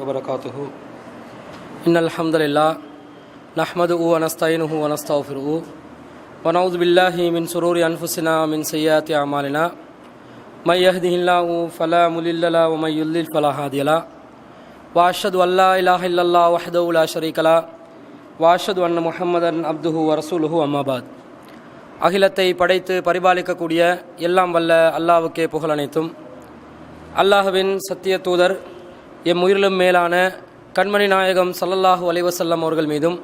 वबरकातुहु इन्नल हम्दुलिल्लाह नहमदुहु व नस्तईनुहु व नस्तगफिरुहु व नऊज़ु बिल्लाहि मिन शुरूरि अनफुसिना मिन सय्यिआति अमालिना मय यहदिहिल्लाहु फला मुदिल्ल लहु व मय युद्लिल फला हादिय लहु व अशहदु अल्ला इलाहा इल्लल्लाह वहदहु ला शरीका लहु व अशहदु अन्न मुहम्मदन अब्दुहु व रसूलुहु अम्मा बाद. அகிலத்தை படைத்து பரிபாலிக்கக்கூடிய எல்லாம் வல்ல அல்லாஹ்வுக்கே புகழ் அனைத்தும். அல்லாஹ்வின் சத்திய தூதர் எம் உயிரிலும் மேலான கண்மணி நாயகம் ஸல்லல்லாஹு அலைஹி வஸல்லம் அவர்கள் மீதும்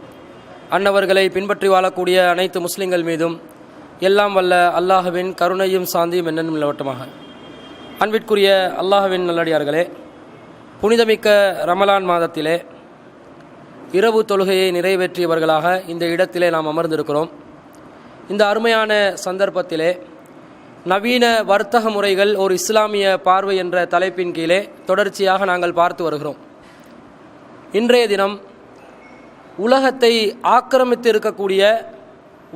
அன்னவர்களை பின்பற்றி வாழக்கூடிய அனைத்து முஸ்லிம்கள் மீதும் எல்லாம் வல்ல அல்லாஹ்வின் கருணையும் சாந்தியும் என்னென்னும் நிலவட்டமாக. அன்பிற்குரிய அல்லாஹ்வின் நல்லடியார்களே, புனிதமிக்க ரமலான் மாதத்திலே இரவு தொழுகையை நிறைவேற்றியவர்களாக இந்த இடத்திலே நாம் அமர்ந்திருக்கிறோம். இந்த அருமையான சந்தர்ப்பத்திலே நவீன வர்த்தக முறைகள் ஒரு இஸ்லாமிய பார்வை என்ற தலைப்பின் கீழே தொடர்ச்சியாக நாங்கள் பார்த்து வருகிறோம். இன்றைய தினம் உலகத்தை ஆக்கிரமித்து இருக்கக்கூடிய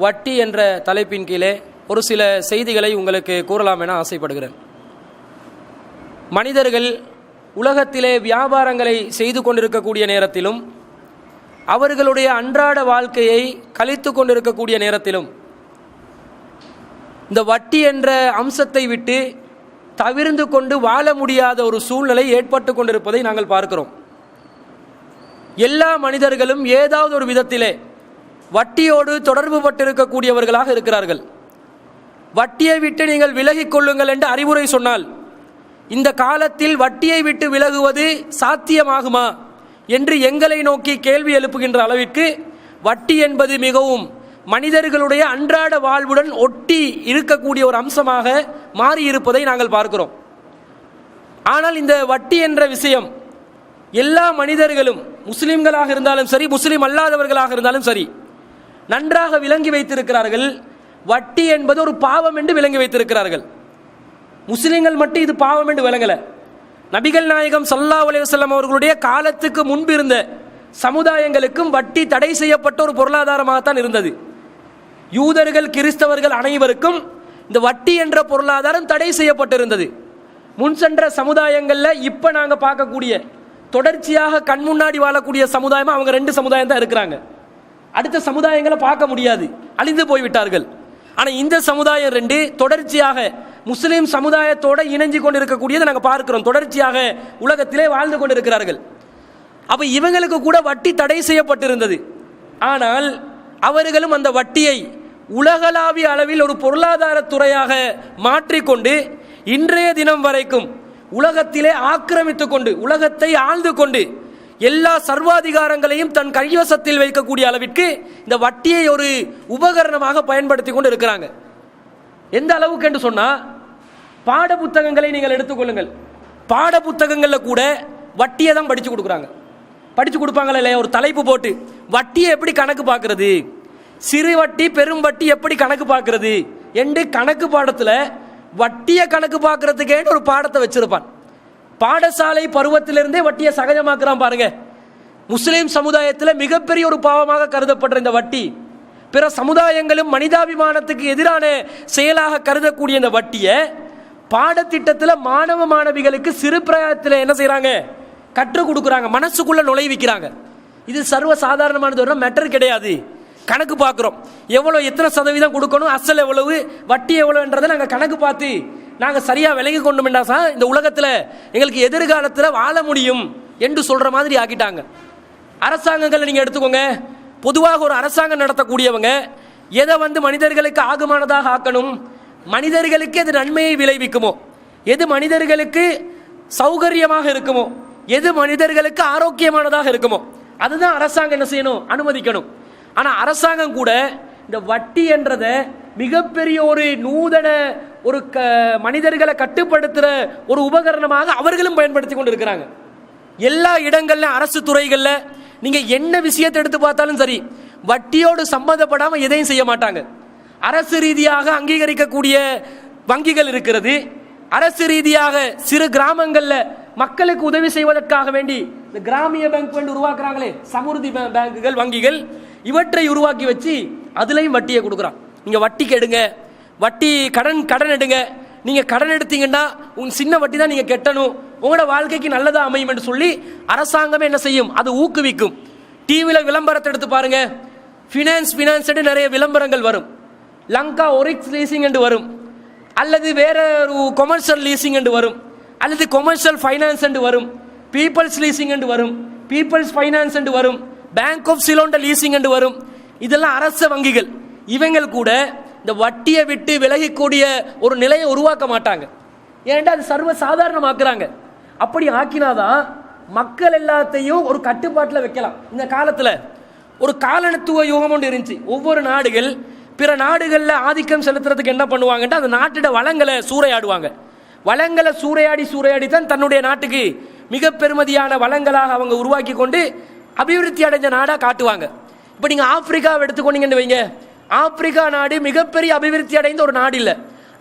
வட்டி என்ற தலைப்பின் கீழே ஒரு சில செய்திகளை உங்களுக்கு கூறலாம் என ஆசைப்படுகிறேன். மனிதர்கள் உலகத்திலே வியாபாரங்களை செய்து கொண்டிருக்கக்கூடிய நேரத்திலும் அவர்களுடைய அன்றாட வாழ்க்கையை கழித்து கொண்டிருக்கக்கூடிய நேரத்திலும் இந்த வட்டி என்ற அம்சத்தை விட்டு தவிர்ந்து கொண்டு வாழ முடியாத ஒரு சூழ்நிலை ஏற்பட்டு கொண்டிருப்பதை நாங்கள் பார்க்கிறோம். எல்லா மனிதர்களும் ஏதாவது ஒரு விதத்திலே வட்டியோடு தொடர்பு பட்டிருக்கக்கூடியவர்களாக இருக்கிறார்கள். வட்டியை விட்டு நீங்கள் விலகிக் கொள்ளுங்கள் என்று அறிவுரை சொன்னால் இந்த காலத்தில் வட்டியை விட்டு விலகுவது சாத்தியமாகுமா என்று எங்களை நோக்கி கேள்வி எழுப்புகின்ற அளவிற்கு வட்டி என்பது மிகவும் மனிதர்களுடைய அன்றாட வாழ்வுடன் ஒட்டி இருக்கக்கூடிய ஒரு அம்சமாக மாறியிருப்பதை நாங்கள் பார்க்கிறோம். ஆனால் இந்த வட்டி என்ற விஷயம் எல்லா மனிதர்களும், முஸ்லிம்களாக இருந்தாலும் சரி, முஸ்லிம் அல்லாதவர்களாக இருந்தாலும் சரி, நன்றாக விளங்கி வைத்திருக்கிறார்கள். வட்டி என்பது ஒரு பாவம் என்று விளங்கி வைத்திருக்கிறார்கள். முஸ்லிம்கள் மட்டும் இது பாவம் என்று விளங்கல. நபிகள் நாயகம் ஸல்லல்லாஹு அலைஹி வஸல்லம் அவர்களுடைய காலத்துக்கு முன்பு இருந்த சமுதாயங்களுக்கும் வட்டி தடை செய்யப்பட்ட ஒரு பொருளாதாரமாகத்தான் இருந்தது. யூதர்கள், கிறிஸ்தவர்கள் அனைவருக்கும் இந்த வட்டி என்ற பொருளாதாரம் தடை செய்யப்பட்டிருந்தது. முன் சென்ற சமுதாயங்களில் இப்போ நாங்கள் பார்க்கக்கூடிய தொடர்ச்சியாக கண் முன்னாடி வாழக்கூடிய சமுதாயம் அவங்க ரெண்டு சமுதாயம் தான் இருக்கிறாங்க. அடுத்த சமுதாயங்களை பார்க்க முடியாது, அழிந்து போய்விட்டார்கள். ஆனால் இந்த சமுதாயம் ரெண்டு தொடர்ச்சியாக முஸ்லீம் சமுதாயத்தோடு இணைஞ்சு கொண்டு இருக்கக்கூடியதை நாங்கள் பார்க்கிறோம். தொடர்ச்சியாக உலகத்திலே வாழ்ந்து கொண்டு இருக்கிறார்கள். அப்போ இவங்களுக்கு கூட வட்டி தடை செய்யப்பட்டிருந்தது. ஆனால் அவர்களும் அந்த வட்டியை உலகளாவிய அளவில் ஒரு பொருளாதார துறையாக மாற்றிக்கொண்டு இன்றைய தினம் வரைக்கும் உலகத்திலே ஆக்கிரமித்து கொண்டு, உலகத்தை ஆழ்ந்து கொண்டு, எல்லா சர்வாதிகாரங்களையும் தன் கைவசத்தில் வைக்கக்கூடிய அளவிற்கு இந்த வட்டியை ஒரு உபகரணமாக பயன்படுத்தி கொண்டு இருக்கிறாங்க. எந்த அளவுக்கு என்று சொன்னா, பாட புத்தகங்களை நீங்கள் எடுத்துக்கொள்ளுங்கள். பாட புத்தகங்களில் கூட வட்டியை தான் படிச்சு கொடுக்குறாங்க. படிச்சு கொடுப்பாங்களா இல்லையா? ஒரு தலைப்பு போட்டு வட்டியை எப்படி கணக்கு பார்க்கறது, சிறு வட்டி பெரும் வட்டி எப்படி கணக்கு பார்க்கறது என்று கணக்கு பாடத்தில் வட்டியை கணக்கு பார்க்கறதுக்கே ஒரு பாடத்தை வச்சிருப்பான். பாடசாலை பருவத்திலிருந்தே வட்டியை சகஜமாக்குறான் பாருங்க. முஸ்லீம் சமுதாயத்தில் மிகப்பெரிய ஒரு பாவமாக கருதப்படுற இந்த வட்டி பிற சமுதாயங்களும் மனிதாபிமானத்துக்கு எதிரான செயலாக கருதக்கூடிய இந்த வட்டியை பாடத்திட்டத்தில் மாணவ மாணவிகளுக்கு சிறு பிராயத்தில் என்ன செய்யறாங்க, கற்றுக் கொடுக்குறாங்க, மனசுக்குள்ள நுழைவிக்கிறாங்க. இது சர்வ சாதாரணமானது ஒரு மேட்டர் கிடையாது. கணக்கு பார்க்குறோம், எவ்வளோ எத்தனை சதவீதம் கொடுக்கணும், அசல் எவ்வளவு, வட்டி எவ்வளோன்றதை நாங்கள் கணக்கு பார்த்து நாங்கள் சரியாக விளங்கி கொண்டோம்னா தான் இந்த உலகத்தில் எங்களுக்கு எதிர்காலத்தில் வாழ முடியும் என்று சொல்கிற மாதிரி ஆக்கிட்டாங்க. அரசாங்கங்களை நீங்கள் எடுத்துக்கோங்க. பொதுவாக ஒரு அரசாங்கம் நடத்தக்கூடியவங்க எதை மனிதர்களுக்கு ஆகுமானதாக ஆக்கணும், மனிதர்களுக்கு எது நன்மையை விளைவிக்குமோ, எது மனிதர்களுக்கு சௌகரியமாக இருக்குமோ, எது மனிதர்களுக்கு ஆரோக்கியமானதாக இருக்குமோ அதுதான் அரசாங்கம் என்ன செய்யணும், அனுமதிக்கணும். ஆனால் அரசாங்கம் கூட இந்த வட்டி என்றதை மிகப்பெரிய ஒரு நூதன ஒரு மனிதர்களை கட்டுப்படுத்துகிற ஒரு உபகரணமாக அவர்களும் பயன்படுத்தி கொண்டு இருக்கிறாங்க. எல்லா இடங்கள்ல, அரசு துறைகளில் நீங்கள் என்ன விஷயத்தை எடுத்து பார்த்தாலும் சரி, வட்டியோடு சம்பந்தப்படாமல் எதையும் செய்ய மாட்டாங்க. அரசு ரீதியாக அங்கீகரிக்கக்கூடிய வங்கிகள் இருக்கிறது. அரசு ரீதியாக சிறு கிராமங்களில் மக்களுக்கு உதவி செய்வதற்காக வேண்டி இந்த கிராமிய பேங்க் உருவாக்குறாங்களே, சமுர்தி பேங்குகள், வங்கிகள், இவற்றை உருவாக்கி வச்சு அதுலேயும் வட்டியை கொடுக்குறான். நீங்கள் வட்டிக்கு எடுங்க, வட்டி கடன் எடுங்க, நீங்கள் கடன் எடுத்தீங்கன்னா உங்கள் சின்ன வட்டி தான் நீங்கள் கட்டணும், உங்களோட வாழ்க்கைக்கு நல்லதாக அமையும் என்று சொல்லி அரசாங்கமே என்ன செய்யும், அது ஊக்குவிக்கும். டிவியில் விளம்பரத்தை எடுத்து பாருங்க, ஃபினான்ஸ் நிறைய விளம்பரங்கள் வரும். லங்கா ஒரிக்ஸ் லீசிங் என்று வரும், அல்லது வேற ஒரு கொமர்ஷியல் லீசிங் என்று வரும், அல்லது கொமர்ஷியல் ஃபைனான்ஸ் என்று வரும், பீப்புள்ஸ் லீசிங் என்று வரும், பீப்புள்ஸ் ஃபைனான்ஸ் என்று வரும், பேங்க் ஆஃப் சிலோண்ட லீசிங் என்று வரும். இதெல்லாம் அரச வங்கிகள். இவங்கள் கூட இந்த வட்டியை விட்டு விலகக்கூடிய ஒரு நிலையை உருவாக்க மாட்டாங்க. ஏன்டா அது சர்வ சாதாரணமாக்குறாங்க. அப்படி ஆக்கினாதான் மக்கள் எல்லாத்தையும் ஒரு கட்டுப்பாட்டில் வைக்கலாம். இந்த காலத்தில் ஒரு காலனித்துவ யுகம் ஒன்று இருந்துச்சு. ஒவ்வொரு நாடுகள் பிற நாடுகளில் ஆதிக்கம் செலுத்துறதுக்கு என்ன பண்ணுவாங்கன்ட்டு அந்த நாட்டோட வளங்களை சூறையாடுவாங்க. வளங்களை சூறையாடி தான் தன்னுடைய நாட்டுக்கு மிக பெருமதியான வளங்களாக அவங்க உருவாக்கி கொண்டு அபிவிருத்தி அடைஞ்ச நாடாக காட்டுவாங்க. இப்போ நீங்கள் ஆப்பிரிக்காவை எடுத்துக்கொண்டீங்கன்னு வைங்க, ஆப்பிரிக்கா நாடு மிகப்பெரிய அபிவிருத்தி அடைந்த ஒரு நாடு இல்லை,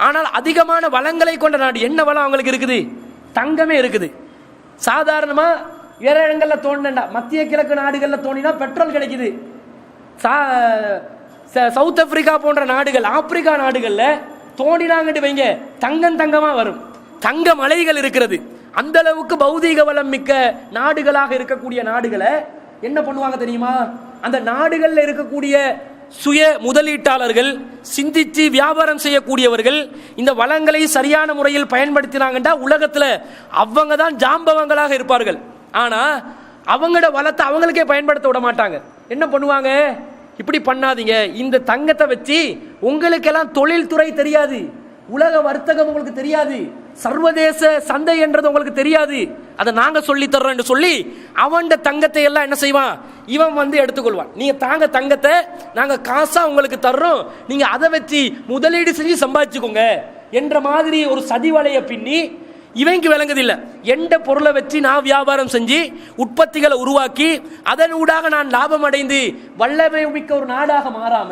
ஆனால் அதிகமான வளங்களை கொண்ட நாடு. என்ன வளம் அவங்களுக்கு இருக்குது? தங்கமே இருக்குது. சாதாரணமாக வேற இடங்களில் தோண்டினா, மத்திய கிழக்கு நாடுகளில் தோண்டினா பெட்ரோல் கிடைக்குது. சவுத் ஆப்பிரிக்கா போன்ற நாடுகள், ஆப்பிரிக்கா நாடுகளில் தோண்டினாங்கட்டு வைங்க, தங்கமாக வரும். தங்க மலைகள் இருக்கிறது. அந்த அளவுக்கு பௌதீக வளம் மிக்க நாடுகளாக இருக்கக்கூடிய நாடுகளை என்ன பண்ணுவாங்க தெரியுமா? அந்த நாடுகளில் இருக்கக்கூடிய சுய முதலீட்டாளர்கள், சிந்திச்சு வியாபாரம் செய்யக்கூடியவர்கள் இந்த வளங்களை சரியான முறையில் பயன்படுத்தினாங்கன்னா உலகத்தில் அவங்க தான் ஜாம்பவங்களாக இருப்பார்கள். ஆனால் அவங்களோட வளத்தை அவங்களுக்கே பயன்படுத்த விட மாட்டாங்க. என்ன பண்ணுவாங்க? இப்படி பண்ணாதீங்க, இந்த தங்கத்தை வச்சு உங்களுக்கெல்லாம் தொழில்துறை தெரியாது, உலக வர்த்தகம் உங்களுக்கு தெரியாது, சர்வதேச சந்தை என்றது உங்களுக்கு தெரியாது, அதை நாங்க சொல்லி தர்றோம் என்று சொல்லி அவன் தங்கத்தை எல்லாம் என்ன செய்வான், இவன் வந்து எடுத்துக்கொள்வான். நீங்க தாங்க தங்கத்தை, நாங்க காசா உங்களுக்கு தர்றோம், நீங்க அதை வச்சு முதலீடு செஞ்சு சம்பாதிச்சுக்கோங்க என்ற மாதிரி ஒரு சதிவலைய பின்னி இவங்க விளங்குதில்லை. எந்த பொருளை வச்சு நான் வியாபாரம் செஞ்சு உற்பத்திகளை உருவாக்கி அதன் ஊடாக நான் லாபம் அடைந்து வல்லமை மிக்க ஒரு நாடாக மாறாம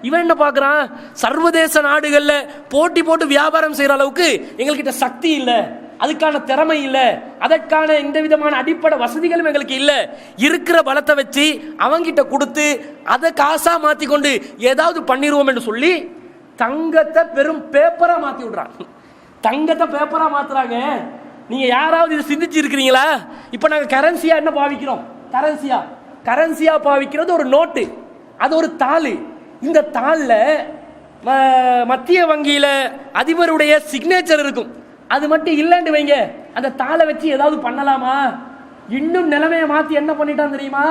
இவன் என்ன பார்க்கறான்? சர்வதேச நாடுகளில் போட்டி போட்டு வியாபாரம் செய்யற அளவுக்கு எங்கள்கிட்ட சக்தி இல்லை, அதுக்கான திறமை இல்லை, அதற்கான எந்த விதமான அடிப்படை வசதிகளும் எங்களுக்கு இல்லை, இருக்கிற பலத்தை வச்சு அவங்கிட்ட கொடுத்து அதை காசா மாற்றி கொண்டு ஏதாவது பண்ணிடுவோம் என்று சொல்லி தங்கத்தை பெரும் பேப்பரா மாற்றி விடுறான். தங்கத்தை பேப்பரா மாத்துறாங்க. நீங்க யாராவது இதை சிந்திச்சு இருக்கிறீங்களா? இப்ப நாங்க கரன்சியா என்ன பாவிக்கிறோம்? கரன்சியா பாவிக்கிறது ஒரு நோட்டு, அது ஒரு தாள். இந்த தாள்ல மத்திய வங்கியில அதிபருடைய சிக்னேச்சர் இருக்கும். அது மட்டும் இல்லைன்னு வைங்க, அந்த தாளை வச்சு ஏதாவது பண்ணலாமா? இன்னும் நிலைமையை மாத்தி என்ன பண்ணிட்டான் தெரியுமா?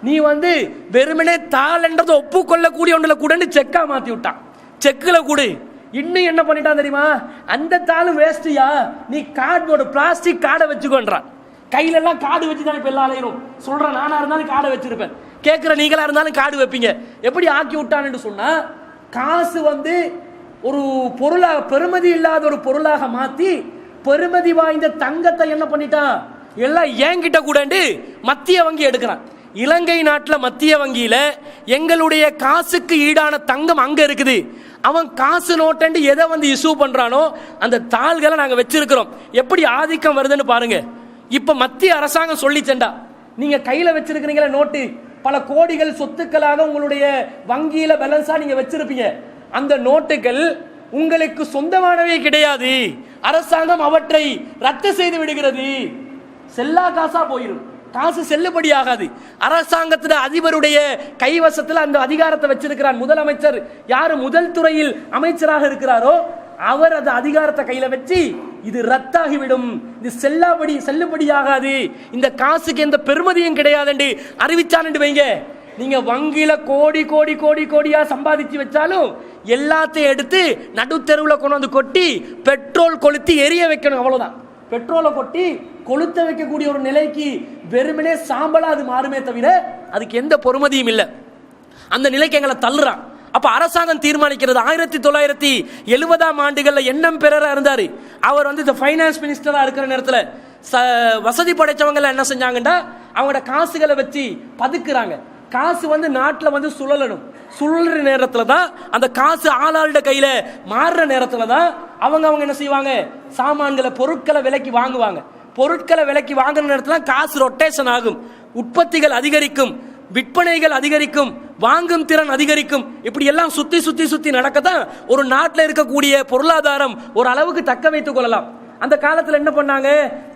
நீ வந்து வெறுமனே தாள் என்றதை ஒப்புக்கொள்ளக்கூடிய ஒன்றுல கூட செக்கா மாத்தி விட்டான். செக்கில் கூடு. இன்னும் என்ன பண்ணிட்டான் தெரியுமா? அந்த தாளும் வேஸ்டியா, நீ கார்டு பிளாஸ்டிக் கார்டை வச்சுக்கோன்றான். கையில எல்லாம் கார்டு வச்சு தான் இப்ப எல்லா அலையிரும். சொல்றேன், நானா இருந்தாலும் கார்டை வச்சிருப்பேன், கேட்கிற நீங்களா இருந்தாலும் கார்டு வைப்பீங்க. எப்படி ஆக்கி விட்டான்னு சொன்னா, காசு வந்து ஒரு பொருளாக, பெருமதி இல்லாத ஒரு பொருளாக மாத்தி பெருமதி வாய்ந்த தங்கத்தை என்ன பண்ணிட்டான், எல்லாம் ஏங்கிட்ட கூடண்டு மத்திய வங்கி எடுக்கிறான். இலங்கை நாட்டில் மத்திய வங்கியில எங்களுடைய காசுக்கு ஈடான தங்கம் அங்க இருக்குது. அவன் காசு நோட்டு எதை வந்து இஷ்யூ பண்றானோ அந்த தாள்களை நாங்க வச்சிருக்கிறோம். எப்படி ஆதிக்கம் வருதுன்னு பாருங்க. இப்ப மத்திய அரசாங்கம் சொல்லிச்சேன்டா, நீங்க கையில வச்சிருக்கிறீங்களா நோட்டு, பல கோடிகள் சொத்துக்களாக உங்களுடைய வங்கியில பேலன்ஸா நீங்க வச்சிருப்பீங்க. அந்த நோட்டுகள் உங்களுக்கு சொந்தமானவே கிடையாது, அரசாங்கம் அவற்றை ரத்து செய்து விடுகிறது. செல்லா காசா போயிடும், காசு செல்லுபடி ஆகாது. அரசாங்கத்துல அதிபருடைய கைவசத்தில் அந்த அதிகாரத்தை வச்சிருக்கிறார் முதலமைச்சர். யாரு முதல் துறையில் அமைச்சராக இருக்கிறாரோ அவர் அந்த அதிகாரத்தை கையில வச்சு இது ரத்தாகிவிடும், இது செல்லுபடி ஆகாது, இந்த காசுக்கு எந்த பெருமதியும் கிடையாது அறிவிச்சான்னு வைங்க. நீங்க வங்கியில கோடி கோடி கோடி கோடியா சம்பாதிச்சு வச்சாலும் எல்லாத்தையும் எடுத்து நடுத்தெருவுல கொண்டு வந்து கொட்டி பெட்ரோல் கொளுத்தி எரிய வைக்கணும். அவ்வளவுதான். பெட்ரோலை கொட்டி கொளுத்த வைக்கக்கூடிய ஒரு நிலைக்கு வெறுமனே சாம்பலா அது மாறுமே தவிர அதுக்கு எந்த பொறுமதியும் இல்லை. அந்த நிலைக்கு எங்களை தள்ளுறான். அப்ப அரசாங்கம் தீர்மானிக்கிறது. 1970ஆம் ஆண்டுகள்ல எண்ணம் பெறரா இருந்தாரு. அவர் வந்து இந்த ஃபைனான்ஸ் மினிஸ்டரா இருக்கிற நேரத்தில் வசதி படைச்சவங்க என்ன செஞ்சாங்கன்னா அவங்களோட காசுகளை வச்சு பதுக்குறாங்க. காசு வந்து நாட்டில் வந்து சுழலணும். சுழற நேரத்தில் தான் அந்த காசு ஆளாளுட கையில மாறுற நேரத்தில் தான் அவங்க என்ன செய்வாங்க, சாமான்களை பொருட்களை விலைக்கு வாங்குவாங்க. பொருட்களை விலைக்கு வாங்குற நேரத்தில் காசு ரொட்டேஷன் ஆகும், உற்பத்திகள் அதிகரிக்கும், விற்பனைகள் அதிகரிக்கும், வாங்கும் திறன் அதிகரிக்கும். இப்படி எல்லாம் சுத்தி சுத்தி சுத்தி நடக்கத்தான் ஒரு நாட்டில் இருக்கக்கூடிய பொருளாதாரம் ஒரு அளவுக்கு தக்க வைத்துக் கொள்ளலாம். அந்த காலத்தில் என்ன பண்ணாங்க,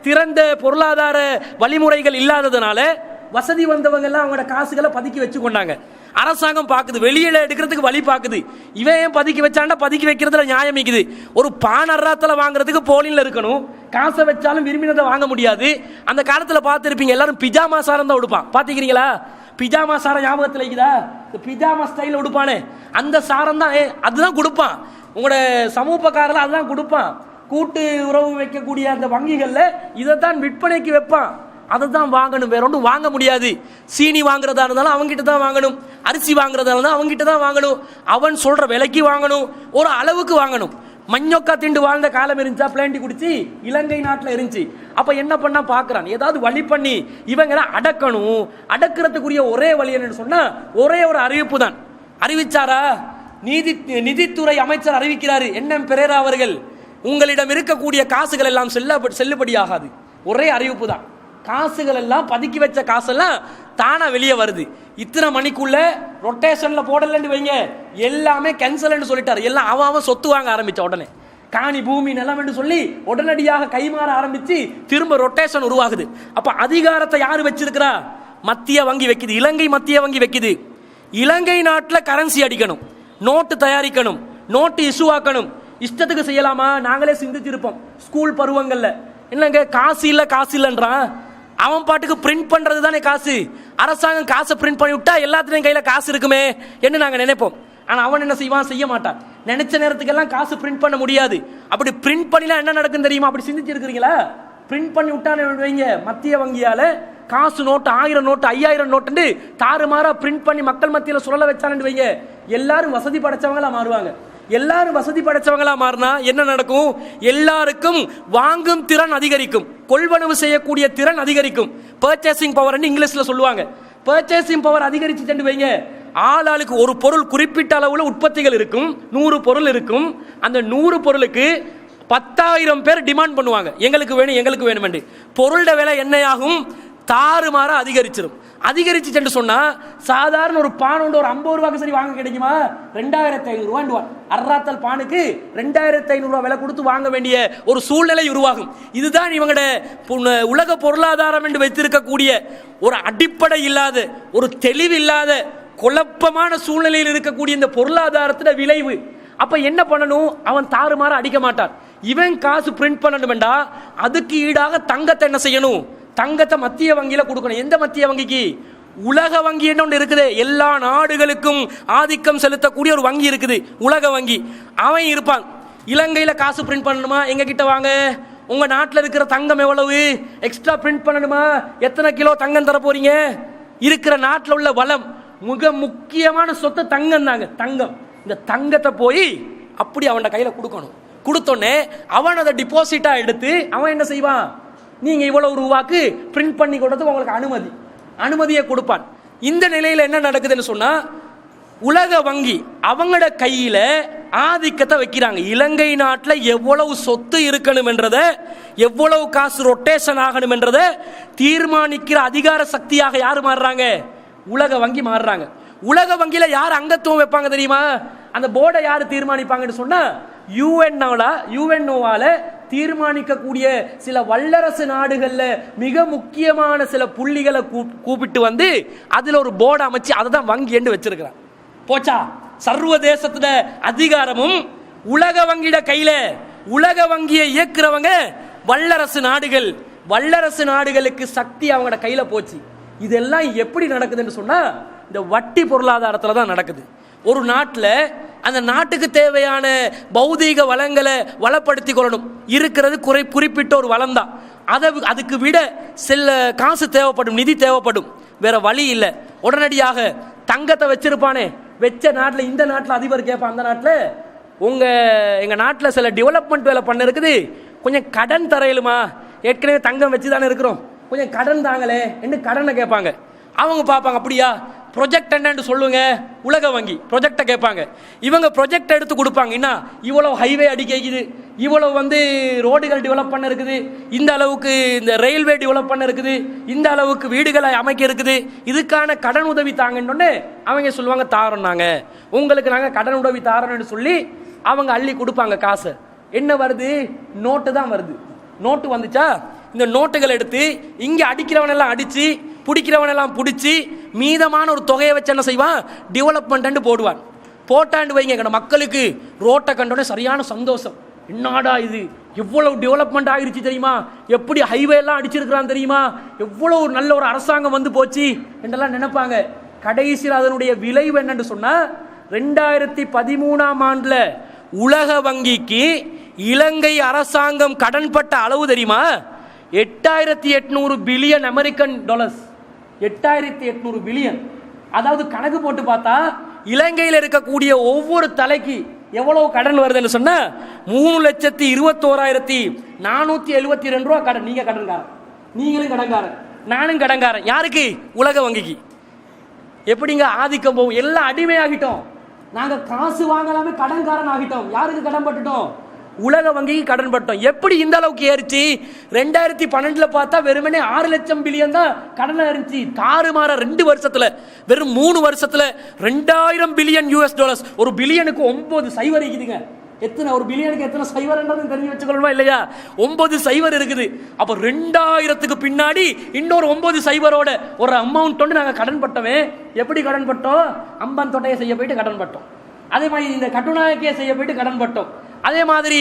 திறந்த பொருளாதார வழிமுறைகள் இல்லாததுனால வசதி வந்தவங்க எல்லாம் அவங்களோட காசுகளை பதுக்கி வச்சு கொண்டாங்க. அரசாங்கம் பார்க்குது, வெளியில எடுக்கிறதுக்கு வழி பார்க்குது. இவன் ஏன் பதுக்கி வச்சாண்டா, பதுக்கி வைக்கிறதுல நியாயம் இருக்குது. ஒரு பானராத்தில் வாங்குறதுக்கு போலின்ல இருக்கணும், காசை வச்சாலும் விரும்பினதை வாங்க முடியாது. அந்த காலத்தில் பார்த்துருப்பீங்க, எல்லாரும் பிஜாமா சாரம் தான் உடுப்பான். பார்த்துக்கிறீங்களா? பிஜாமா சாரம் ஞாபகத்தில் இருக்குதா? பிஜாமா ஸ்டைல உடுப்பானே அந்த சாரம் தான், அதுதான் கொடுப்பான். உங்களோட சமூகக்காரில் அதுதான் கொடுப்பான். கூட்டு உறவு வைக்கக்கூடிய அந்த வங்கிகளில் இதை தான் விற்பனைக்கு வைப்பான். அதை தான் வாங்கணும், வேற ஒன்றும் வாங்க முடியாது. சீனி வாங்குறதா இருந்தாலும் அவங்ககிட்ட தான் வாங்கணும், அரிசி வாங்குறதா இருந்தாலும் அவங்ககிட்ட தான் வாங்கணும், அவன் சொல்ற விலைக்கு வாங்கணும், ஒரு அளவுக்கு வாங்கணும். மஞ்சொக்கா திண்டு வாழ்ந்த காலம் இருந்துச்சா, பிளாண்டி குடிச்சு இலங்கை நாட்டில் இருந்துச்சு. அப்ப என்ன பண்ணா பார்க்கறான், ஏதாவது வழி பண்ணி இவங்களை அடக்கணும். அடக்கிறதுக்குரிய ஒரே வழி என்னன்னு சொன்னா ஒரே ஒரு அறிவிப்பு தான். அறிவிச்சாரா? நிதித்துறை அமைச்சர் அறிவிக்கிறாரு, என்எம் பெரேரா அவர்கள், உங்களிடம் இருக்கக்கூடிய காசுகள் எல்லாம் செல்லுபடியாகாது. ஒரே அறிவிப்பு தான். காசுகள் எல்லாம் பதுக்கி வச்ச காசெல்லாம் தானா வெளியே வருது. இத்தனை மணிக்குள்ள ரொட்டேஷன்ல போடலன்னு வைங்க, எல்லாமே கேன்சல் சொல்லிட்டாரு. எல்லாம் அவன் சொத்து வாங்க ஆரம்பிச்ச உடனே காணி பூமி நிலம் என்று சொல்லி உடனடியாக கைமாற ஆரம்பிச்சு திரும்ப ரொட்டேஷன் உருவாகுது. அப்ப அதிகாரத்தை யாரு வச்சிருக்கிறா? மத்திய வங்கி வைக்குது. இலங்கை மத்திய வங்கி வைக்குது. இலங்கை நாட்டில் கரன்சி அடிக்கணும், நோட்டு தயாரிக்கணும், நோட்டு இஷ்யூ ஆக்கணும். இஷ்டத்துக்கு செய்யலாமா? நாங்களே சிந்திச்சிருப்போம் ஸ்கூல் பருவங்கள்ல. என்னங்க காசு இல்ல காசு இல்லன்றான், அவன் பாட்டுக்கு பிரிண்ட் பண்றது தானே காசு. அரசாங்கம் காசை பிரிண்ட் பண்ணி விட்டா எல்லாத்துலயும் கையில காசு இருக்குமே என்று நாங்க நினைப்போம். ஆனா அவன் என்ன செய்வான்? செய்ய மாட்டான். நினைச்ச நேரத்துக்கெல்லாம் காசு பிரிண்ட் பண்ண முடியாது. அப்படி பிரிண்ட் பண்ணினா என்ன நடக்கும் தெரியுமா? அப்படி சிந்திச்சிருக்கிறீங்களா? பிரிண்ட் பண்ணி விட்டானே வைங்க, மத்திய வங்கியால காசு நோட்டு 1000 நோட்டு 5000 நோட்டு தாறுமாறா பிரிண்ட் பண்ணி மக்கள் மத்தியில சுழல வச்சான்னு வைங்க, எல்லாரும் வசதி படைச்சவங்களா மாறுவாங்க. எல்லாரும் வசதி படைச்சவங்களா மாறினா என்ன நடக்கும்? எல்லாருக்கும் வாங்கும் திறன் அதிகரிக்கும், கொள்வனவு செய்யக்கூடிய திறன் அதிகரிக்கும். பர்ச்சேசிங் பவர் இங்கிலீஷ்ல சொல்லுவாங்க. பர்ச்சேசிங் பவர் அதிகரிச்சு வைங்க, ஆளாளுக்கு ஒரு பொருள் குறிப்பிட்ட அளவுல உற்பத்திகள் இருக்கும், 100 பொருள் இருக்கும். அந்த 100 பொருளுக்கு 10,000 பேர் டிமாண்ட் பண்ணுவாங்க, எங்களுக்கு வேணும் எங்களுக்கு வேணும் என்று. பொருளோட விலை என்னையாகும்? தாறுமாற அதிகரிச்சிடும். அதிகரிச்சு சொன்னா சாதாரண ஒரு பான் ஒன்று ஒரு 50 ரூபாய்க்கு சரி வாங்க கிடைக்குமா? 2500 ரூபாய் அர்ராத்தல் பானுக்கு 2500 ரூபாய் விலை கொடுத்து வாங்க வேண்டிய ஒரு சூழ்நிலை உருவாகும். இதுதான் இவங்களோட உலக பொருளாதாரம் என்று வைத்திருக்கக்கூடிய ஒரு அடிப்படை இல்லாத, ஒரு தெளிவு இல்லாத, குழப்பமான சூழ்நிலையில் இருக்கக்கூடிய இந்த பொருளாதாரத்துல விளைவு. அப்ப என்ன பண்ணணும்? அவன் தாறுமாற அடிக்க மாட்டான். இவன் காசு பிரிண்ட் பண்ணணும்டா, அதுக்கு ஈடாக தங்கத்தை என்ன செய்யணும்? தங்கத்தை மத்திய வங்கியில கொடுக்கணும். எந்த மத்திய வங்கிக்கு? உலக வங்கி என்ன ஒன்று இருக்குது, எல்லா நாடுகளுக்கும் ஆதிக்கம் செலுத்தக்கூடிய ஒரு வங்கி இருக்குது, உலக வங்கி. அவன் இருப்பான். இலங்கையில காசு பிரிண்ட் பண்ணணுமா? எங்க கிட்ட வாங்க, உங்க நாட்டில் இருக்கிற தங்கம் எவ்வளவு, எக்ஸ்ட்ரா பிரிண்ட் பண்ணணுமா, எத்தனை கிலோ தங்கம் தர போறீங்க? இருக்கிற நாட்டில் உள்ள வளம், மிக முக்கியமான சொத்து தங்கம் தாங்க, தங்கம். இந்த தங்கத்தை போய் அப்படி அவன் கையில கொடுக்கணும். கொடுத்தோன்னே அவன் அதை டிபாசிட்டா எடுத்து அவன் என்ன செய்வான்? நீங்க இவ்வளவு ரூபாய்க்கு பிரிண்ட் பண்ணி கொடுத்து உங்களுக்கு அனுமதியை கொடுப்பான். இந்த நிலையில என்ன நடக்குதுன்னு சொன்னா, உலக வங்கி அவங்களோட கையில ஆதிக்கத்தை வைக்கிறாங்க. இலங்கை நாட்டில் எவ்வளவு சொத்து இருக்கணும் என்றதை, எவ்வளவு காசு ரொட்டேஷன் ஆகணும் என்றதை தீர்மானிக்கிற அதிகார சக்தியாக யாரு மாறுறாங்க? உலக வங்கி மாறுறாங்க. உலக வங்கியில யார் அங்கத்துவம் வைப்பாங்க தெரியுமா? அந்த போர்டை யாரு தீர்மானிப்பாங்கன்னு சொன்னா, யுஎன்ஓவால தீர்மானிக்கக்கூடிய சில வல்லரசு நாடுகள்ல மிக முக்கியமான சில புள்ளிகளை கூப்பிட்டு வந்து அதுல ஒரு போர்டு அமைச்சு அதை தான் வங்கி என்று வச்சிருக்கிறான். போச்சா? சர்வதேசத்துல அதிகாரமும் உலக வங்கியிட கையில. உலக வங்கியை இயக்குறவங்க வல்லரசு நாடுகள். வல்லரசு நாடுகளுக்கு சக்தி அவங்களோட கையில போச்சு. இதெல்லாம் எப்படி நடக்குதுன்னு சொன்னா, இந்த வட்டி பொருளாதாரத்துல தான் நடக்குது. ஒரு நாட்டில் அந்த நாட்டுக்கு தேவையான பௌதீக வளங்களை வளப்படுத்தி கொள்ளணும். இருக்கிறது குறிப்பிட்ட ஒரு வளம் தான். அதுக்கு விட சில காசு தேவைப்படும், நிதி தேவைப்படும். வேற வழி இல்லை. உடனடியாக தங்கத்தை வச்சிருப்பானே, வச்ச நாட்டில், இந்த நாட்டில் அதிபர் கேட்பான், அந்த நாட்டில் எங்க நாட்டில் சில டெவலப்மெண்ட் வேலை பண்ண இருக்குது, கொஞ்சம் கடன் தரையிலுமா, ஏற்கனவே தங்கம் வச்சு தானே இருக்கிறோம், கொஞ்சம் கடன் தாங்களே என்று கடனை கேட்பாங்க. அவங்க பார்ப்பாங்க, அப்படியா ப்ரொஜெக்ட் என்னன்னு சொல்லுங்க. உலக வங்கி ப்ரொஜெக்டை கேட்பாங்க. இவங்க ப்ரொஜெக்ட் எடுத்து கொடுப்பாங்க. என்ன இவ்வளவு ஹைவே அடிக்கிறது, இவ்வளவு வந்து ரோடுகள் டெவலப் பண்ண இருக்குது, இந்த அளவுக்கு இந்த ரயில்வே டெவலப் பண்ண இருக்குது, இந்த அளவுக்கு வீடுகளை அமைக்க இருக்குது, இதுக்கான கடன் உதவி தாங்கன்னு அவங்க சொல்லுவாங்க. தாரோம், நாங்க உங்களுக்கு நாங்கள் கடன் உதவி தாரோன்னு சொல்லி அவங்க அள்ளி கொடுப்பாங்க காசை. என்ன வருது? நோட்டு தான் வருது. நோட்டு வந்துச்சா, இந்த நோட்டுகள் எடுத்து இங்க அடிக்கிறவனெல்லாம் அடிச்சு, பிடிக்கிறவனெல்லாம் பிடிச்சி, மீதமான ஒரு தொகையை வச்சு என்ன செய்வான்? டெவலப்மெண்ட் போடுவான். போட்டாண்டு வைங்க, மக்களுக்கு ரோட்டை கண்டோடனே சரியான சந்தோஷம். என்னடா இது, எவ்வளவு டெவலப்மெண்ட் ஆகிருச்சு தெரியுமா, எப்படி ஹைவே எல்லாம் அடிச்சிருக்கிறான் தெரியுமா, எவ்வளவு நல்ல ஒரு அரசாங்கம் வந்து போச்சு என்றெல்லாம் நினைப்பாங்க. கடைசியில் அதனுடைய விளைவு என்னன்னு சொன்னா, 2013ஆம் ஆண்டுல உலக வங்கிக்கு இலங்கை அரசாங்கம் கடன்பட்ட அளவு தெரியுமா? 8800 பில்லியன் அமெரிக்கன் டாலர்ஸ். 8800 பில்லியன். அதாவது கணக்கு போட்டு பார்த்தா இலங்கையில் இருக்கக்கூடிய ஒவ்வொரு தலைக்கு எவ்வளவு கடன் வருதுன்னு சொன்னா 3,21,472 ரூபா கடன். நீங்க கடன்காரன், நீங்களும் கடன்காரன், நானும் கடன்காரன். யாருக்கு? உலக வங்கிக்கு. எப்படிங்க ஆதிக்கம் போகும்? எல்லாம் அடிமையாகிட்டோம். நாங்க காசு வாங்கலாமே கடன்காரன் ஆகிட்டோம். யாருக்கு கடன் பட்டுட்டோம்? உலக வங்கிக்கு கடன் பட்டோம். எப்படி இந்த அளவுக்கு ஏறிச்சு? 2012 பார்த்தா வெறுமனே 6 லட்சம் பில்லியன் தான் கடன் இருந்துச்சு. தாறுமாற 2 வருஷத்துல, வெறும் 3 வருஷத்துல 2000 பில்லியன் யூஎஸ் டாலர்ஸ். ஒரு பில்லியனுக்கு 9 சைவர் இருக்குதுங்க. எத்தனை ஒரு பில்லியனுக்கு எத்தனை சைவர்ன்றது தெரிஞ்சு வச்சுக்கணுமா இல்லையா? 9 சைவர் இருக்குது. அப்ப 2000க்கு பின்னாடி இன்னொரு 9 சைவரோட ஒரு அமௌண்ட் ஒன்று நாங்கள் கடன் பட்டோமே. எப்படி கடன் பட்டோம்? அம்பன் தொட்டையை செய்ய போயிட்டு கடன் பட்டோம். அதே மாதிரி இந்த கட்டுநாயக்கியை செய்ய போயிட்டு கடன் பட்டோம். அதே மாதிரி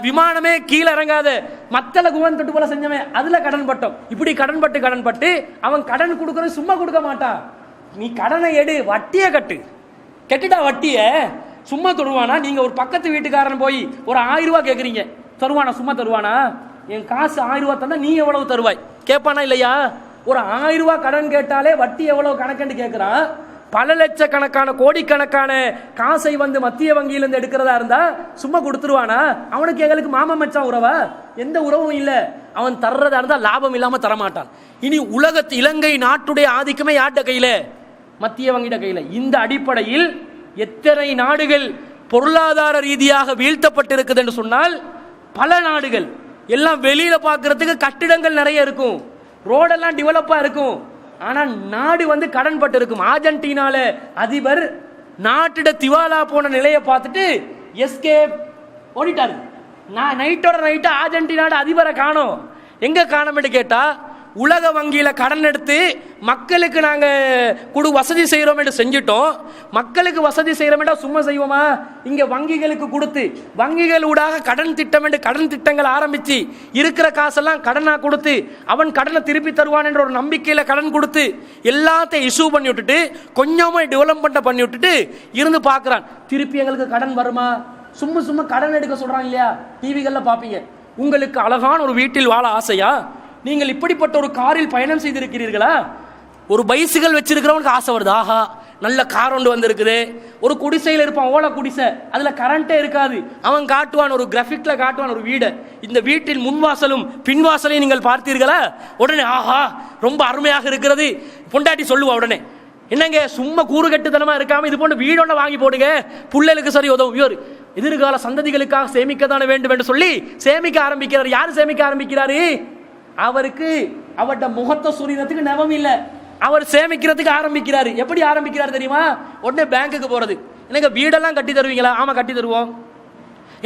விமானமே கீழே இறங்காத மத்தள குவன் தொட்டு போல செஞ்சமே, அதுல கடன் பட்டோம். இப்படி கடன் பட்டு அவன் கடன் கொடுக்கறது சும்மா கொடுக்க மாட்டான். நீ கடனை எடு, வட்டியை கட்டுடா. வட்டியை சும்மா தருவானா? நீங்க ஒரு பக்கத்து வீட்டுக்காரன் போய் ஒரு 1000 ரூபாய் கேட்குறீங்க, தருவானா? சும்மா தருவானா? என் காசு 1000 ரூபாய் தந்தா நீ எவ்வளவு தருவாய் கேட்பானா இல்லையா? ஒரு 1000 ரூபாய் கடன் கேட்டாலே வட்டி எவ்வளவு கணக்குன்னு கேட்கிறான். பல லட்சக்கணக்கான கோடிக்கணக்கான காசை வந்து மத்திய வங்கியிலிருந்து எடுக்கிறதா இருந்தா சும்மா கொடுத்துருவானா? அவனுக்கு எங்களுக்கு மாமா மச்சான் உறவா? எந்த உறவும் இல்லை. அவன் தர்றதா இருந்தா லாபம் இல்லாம தரமாட்டான். இனி உலகத்து இலங்கை நாட்டுடைய ஆதிக்கமே யார்ட கையில? மத்திய வங்கிட கையில. இந்த அடிப்படையில் எத்தனை நாடுகள் பொருளாதார ரீதியாக வீழ்த்தப்பட்டிருக்குது என்று சொன்னால், பல நாடுகள் எல்லாம் வெளியில பார்க்கறதுக்கு கட்டிடங்கள் நிறைய இருக்கும், ரோடெல்லாம் டெவலப்பா இருக்கும், ஆனா நாடு வந்து கடன் பட்டு இருக்கும். அர்ஜென்டினால அதிபர் நாட்டிட திவாலா போன நிலையை பார்த்துட்டு எஸ்கேப் ஓடிட்டாரு. நைட்டோட நைட்டா அர்ஜென்டினாட அதிபரை காணோம். எங்க காணோம்னு கேட்டா, உலக வங்கியில கடன் எடுத்து மக்களுக்கு நாங்க வசதி செய்யறோம் என்று செஞ்சிட்டோம். மக்களுக்கு வசதி செய்யறோம் சும்மா செய்வோமா? இங்க வங்கிகளுக்கு கொடுத்து, வங்கிகள் ஊடாக கடன் திட்டம் என்று கடன் திட்டங்கள் ஆரம்பிச்சு இருக்கிற காசெல்லாம் கடனா கொடுத்து அவன் கடனை திருப்பி தருவான் என்ற ஒரு நம்பிக்கையில கடன் கொடுத்து எல்லாத்தையும் இஷ்யூ பண்ணி விட்டுட்டு கொஞ்சமா டெவலப்மெண்ட் பண்ணி விட்டுட்டு இருந்து பார்க்கிறான். திருப்பி எங்களுக்கு கடன் வருமா? சும்மா கடன் எடுக்க சொல்றாங்க இல்லையா? டிவிகள்ல பாப்பீங்க. உங்களுக்கு அழகான ஒரு வீட்டில் வாழ ஆசையா? நீங்கள் இப்படிப்பட்ட ஒரு காரில் பயணம் செய்திருக்கிறீர்களா? ஒரு பைசிக்கல் வச்சிருக்கிறவனுக்கு ஆசை வருது, ஆஹா நல்ல கார் ஒன்று வந்திருக்குது. ஒரு குடிசையில் இருப்பான், ஓலை குடிசை, அதுல கரண்டே இருக்காது. அவன் காட்டுவான், ஒரு கிராஃபிக்ல காட்டுவான் ஒரு வீடை. இந்த வீட்டில் முன்வாசலும் பின்வாசலையும் நீங்கள் பார்த்தீர்களா? உடனே ஆஹா ரொம்ப அருமையாக இருக்கிறது. பொண்டாட்டி சொல்லுவா உடனே, என்னங்க சும்மா கூறுகட்டுத்தனமா இருக்காம இது போன்ற வீடோட வாங்கி போடுங்க, பிள்ளைகளுக்கு சரி உதவும், இவர் எதிர்கால சந்ததிகளுக்காக சேமிக்க தானே வேண்டும் என்று சொல்லி சேமிக்க ஆரம்பிக்கிறார். யார் சேமிக்க ஆரம்பிக்கிறாரு? அவருக்கு அவருடைய முகத்த சூரியனத்துக்கு நவம் இல்லை, அவர் சேமிக்கிறதுக்கு ஆரம்பிக்கிறாரு. எப்படி ஆரம்பிக்கிறார் தெரியுமா? உடனே பேங்குக்கு போறது. எனக்கு வீடெல்லாம் கட்டி தருவீங்களா? ஆமா கட்டி தருவோம்.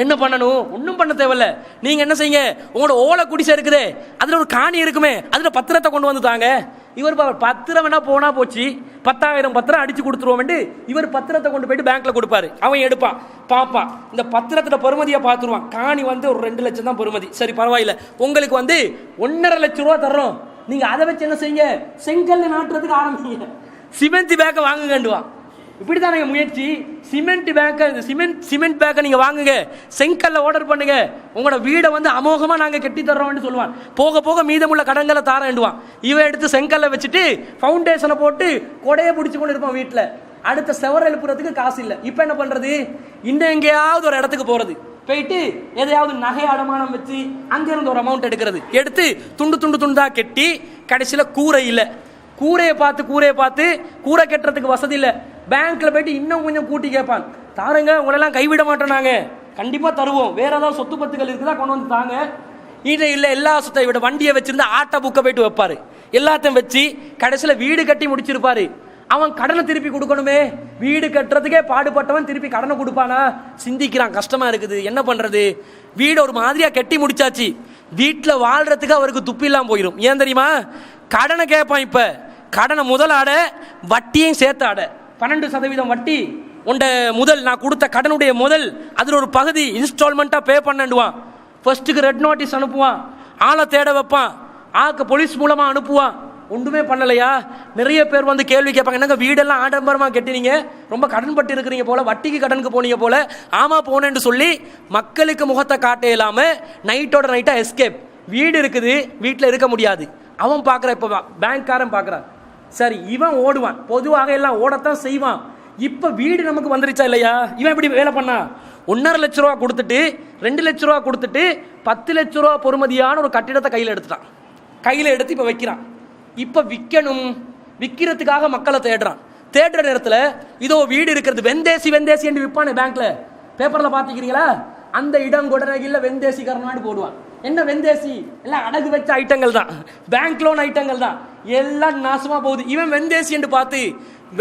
என்ன பண்ணணும்? ஒன்றும் பண்ண தேவையில்ல. நீங்க என்ன செய்யுங்க, உங்களோட ஓலை குடிசை இருக்குதே அதுல ஒரு காணி இருக்குமே, அதுல பத்திரத்தை கொண்டு வந்து தாங்க. இவர் பத்திரம் வேணா போனா போச்சு, 10,000 பத்திரம் அடிச்சு கொடுத்துருவோம். இவர் பத்திரத்தை கொண்டு போயிட்டு பேங்க்ல கொடுப்பாரு. அவன் எடுப்பான், பாப்பா இந்த பத்திரத்துல பெறுமதியை பார்த்துருவான். காணி வந்து ஒரு 2 லட்சம் தான் பெறுமதி, சரி பரவாயில்ல, உங்களுக்கு வந்து 1.5 லட்சம் ரூபா தர்றோம், நீங்க அதை வச்சு என்ன செய்யுங்க, செங்கல்ல நாட்டுறதுக்கு ஆரம்பிங்க, சிமெண்ட் பேக்கை வாங்குங்கண்டுவான். இப்படிதான் முயற்சி. சிமெண்ட் பேக்கை, சிமெண்ட் பேக்கை நீங்க வாங்குங்க, செங்கல்ல ஆர்டர் பண்ணுங்க, உங்களோட வீடை வந்து அமோகமா நாங்க கட்டி தர்றோம்னு சொல்லுவான். போக போக மீதமுள்ள கடன்களை தாரேண்டுவான். இவன் எடுத்து செங்கல்ல வச்சுட்டு ஃபவுண்டேஷனை போட்டு கொடையை பிடிச்சு கொண்டு இருப்பான் வீட்டுல. அடுத்த செவரை எழுப்புறதுக்கு காசு இல்லை. இப்ப என்ன பண்றது? இன்னும் எங்கேயாவது ஒரு இடத்துக்கு போறது, போயிட்டு எதையாவது நகை அடமானம் வச்சு அங்கிருந்து ஒரு அமௌண்ட் எடுக்கிறது, எடுத்து துண்டு துண்டு துண்டா கட்டி கடைசியில கூரை இல்லை, கூரையை பார்த்து கூரை கட்டுறதுக்கு வசதி இல்லை, பேங்க்ல போயிட்டு இன்னும் கொஞ்சம் கூட்டி கேட்பான், தாருங்க உங்களெல்லாம் கைவிட மாட்டோம், நாங்க கண்டிப்பா தருவோம், வேற ஏதாவது சொத்து பத்துகள் இருக்குதா கொண்டு வந்து தாங்க. இது இல்லை, எல்லா சொத்தை விட வண்டியை வச்சிருந்தா ஆட்டோ புக்கை போயிட்டு வைப்பாரு, எல்லாத்தையும் வச்சு கடைசியில் வீடு கட்டி முடிச்சிருப்பாரு. அவன் கடனை திருப்பி கொடுக்கணுமே, வீடு கட்டுறதுக்கே பாடுபட்டவன் திருப்பி கடனை கொடுப்பானா? சிந்திக்கிறான், கஷ்டமா இருக்குது, என்ன பண்றது? வீடு ஒரு மாதிரியா கட்டி முடிச்சாச்சு, வீட்டில் வாழ்றதுக்கு அவருக்கு துப்பில்லாம் போயிடும். ஏன் தெரியுமா? கடனை கேட்பான். இப்ப கடனை முதல் ஆட வட்டியையும் சேர்த்து ஆட 12% வட்டி உண்ட முதல், நான் கொடுத்த கடனுடைய முதல் அதில் ஒரு பகுதி இன்ஸ்டால்மெண்ட்டா பே பண்ணிடுவான். ஃபர்ஸ்ட்டுக்கு ரெட் நோட்டீஸ் அனுப்புவான், ஆளை தேட வைப்பான், போலீஸ் மூலமா அனுப்புவான். ஒன்றுமே பண்ணலையா? நிறைய பேர் வந்து கேள்வி கேட்பாங்க, என்னங்க வீடெல்லாம் ஆடம்பரமா கட்டினீங்க, ரொம்ப கடன் பட்டு இருக்கிறீங்க போல, வட்டிக்கு கடனுக்கு போனீங்க போல. ஆமா போனேன்னு சொல்லி மக்களுக்கு முகத்தை காட்ட இல்லாம நைட்டோட நைட்டா எஸ்கேப். வீடு இருக்குது, வீட்டில் இருக்க முடியாது. அவன் பார்க்குற, இப்போ பேங்க்காரன் பார்க்குறான், சரி இவன் ஓடுவான், பொதுவாக எல்லாம் ஓடத்தான் செய்வான். இப்ப வீடு நமக்கு வந்துருச்சா இல்லையா? இவன் எப்படி வேலை பண்ணா? 1.5 லட்ச ரூபா கொடுத்துட்டு 2 லட்ச ரூபா கொடுத்துட்டு 10 லட்ச ரூபா பொறுமதியான ஒரு கட்டிடத்தை கையில் எடுத்துட்டான். கையில் எடுத்து இப்ப வைக்கிறான். இப்ப விற்கணும், விற்கிறதுக்காக மக்களை தேடுறான். தேடுற நேரத்தில் இதோ வீடு இருக்கிறது, வெந்தேசி வெந்தேசி என்று விற்பானே பேங்க்ல, பேப்பர்ல பாத்துக்கிறீங்களா? அந்த இடம் கொடநகையில் வெந்தேசி கர்நாடு போடுவான். என்ன வெந்தேசி? எல்லாம் அடகு வச்ச ஐட்டங்கள் தான், பேங்க் லோன் ஐட்டங்கள் தான், எல்லாம் நாசமா போகுது. இவன் வெந்தேசி என்று பார்த்து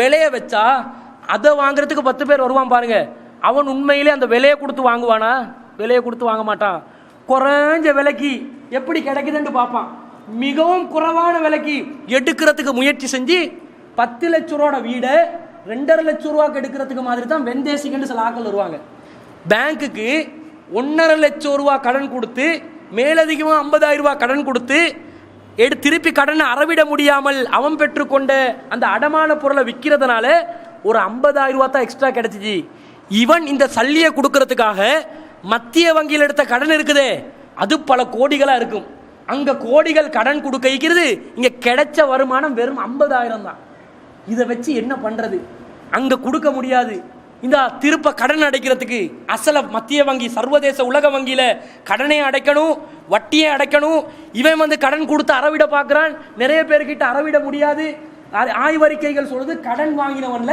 விலைய வச்சா அதை வாங்குறதுக்கு 10 பேர் வருவான் பாருங்க. அவன் உண்மையிலே அந்த விலையை கொடுத்து வாங்குவானா? விலையை கொடுத்து வாங்க மாட்டான். குறைஞ்ச விலைக்கு எப்படி கிடைக்குதுன்னு பார்ப்பான். மிகவும் குறைவான விலைக்கு எடுக்கிறதுக்கு முயற்சி செஞ்சு 10 லட்ச ரூபா வீடை 2.5 லட்ச ரூபாய்க்கு எடுக்கிறதுக்கு மாதிரி தான் வெந்தேசிக்கு சில ஆக்கள் வருவாங்க. பேங்க்குக்கு 1.5 லட்சம் ரூபா கடன் கொடுத்து மேலதிகமாக 50,000 ரூபாய் கடன் கொடுத்து திருப்பி கடனை அறவிட முடியாமல் அவன் பெற்றுக்கொண்ட அந்த அடமான பொருளை விற்கிறதுனால ஒரு 50,000 ரூபாய் தான் எக்ஸ்ட்ரா கிடைச்சிச்சு. இவன் இந்த சல்லியை கொடுக்கறதுக்காக மத்திய வங்கியில் எடுத்த கடன் இருக்குதே, அது பல கோடிகளா இருக்கும். அங்க கோடிகள் கடன் கொடுக்க இருக்கிறது, இங்க கிடைச்ச வருமானம் வெறும் 50,000 தான். இதை வச்சு என்ன பண்றது? அங்க கொடுக்க முடியாது. இந்த திருப்ப கடன் அடைக்கிறதுக்கு அசல மத்திய வங்கி, சர்வதேச உலக வங்கியில கடனை அடைக்கணும், வட்டியை அடைக்கணும். இவன் வந்து கடன் கொடுத்து அறவிட பார்க்கிறான். நிறைய பேர்கிட்ட அறவிட முடியாது. ஆய்வறிக்கைகள் சொல்றது கடன் வாங்கினவன்ல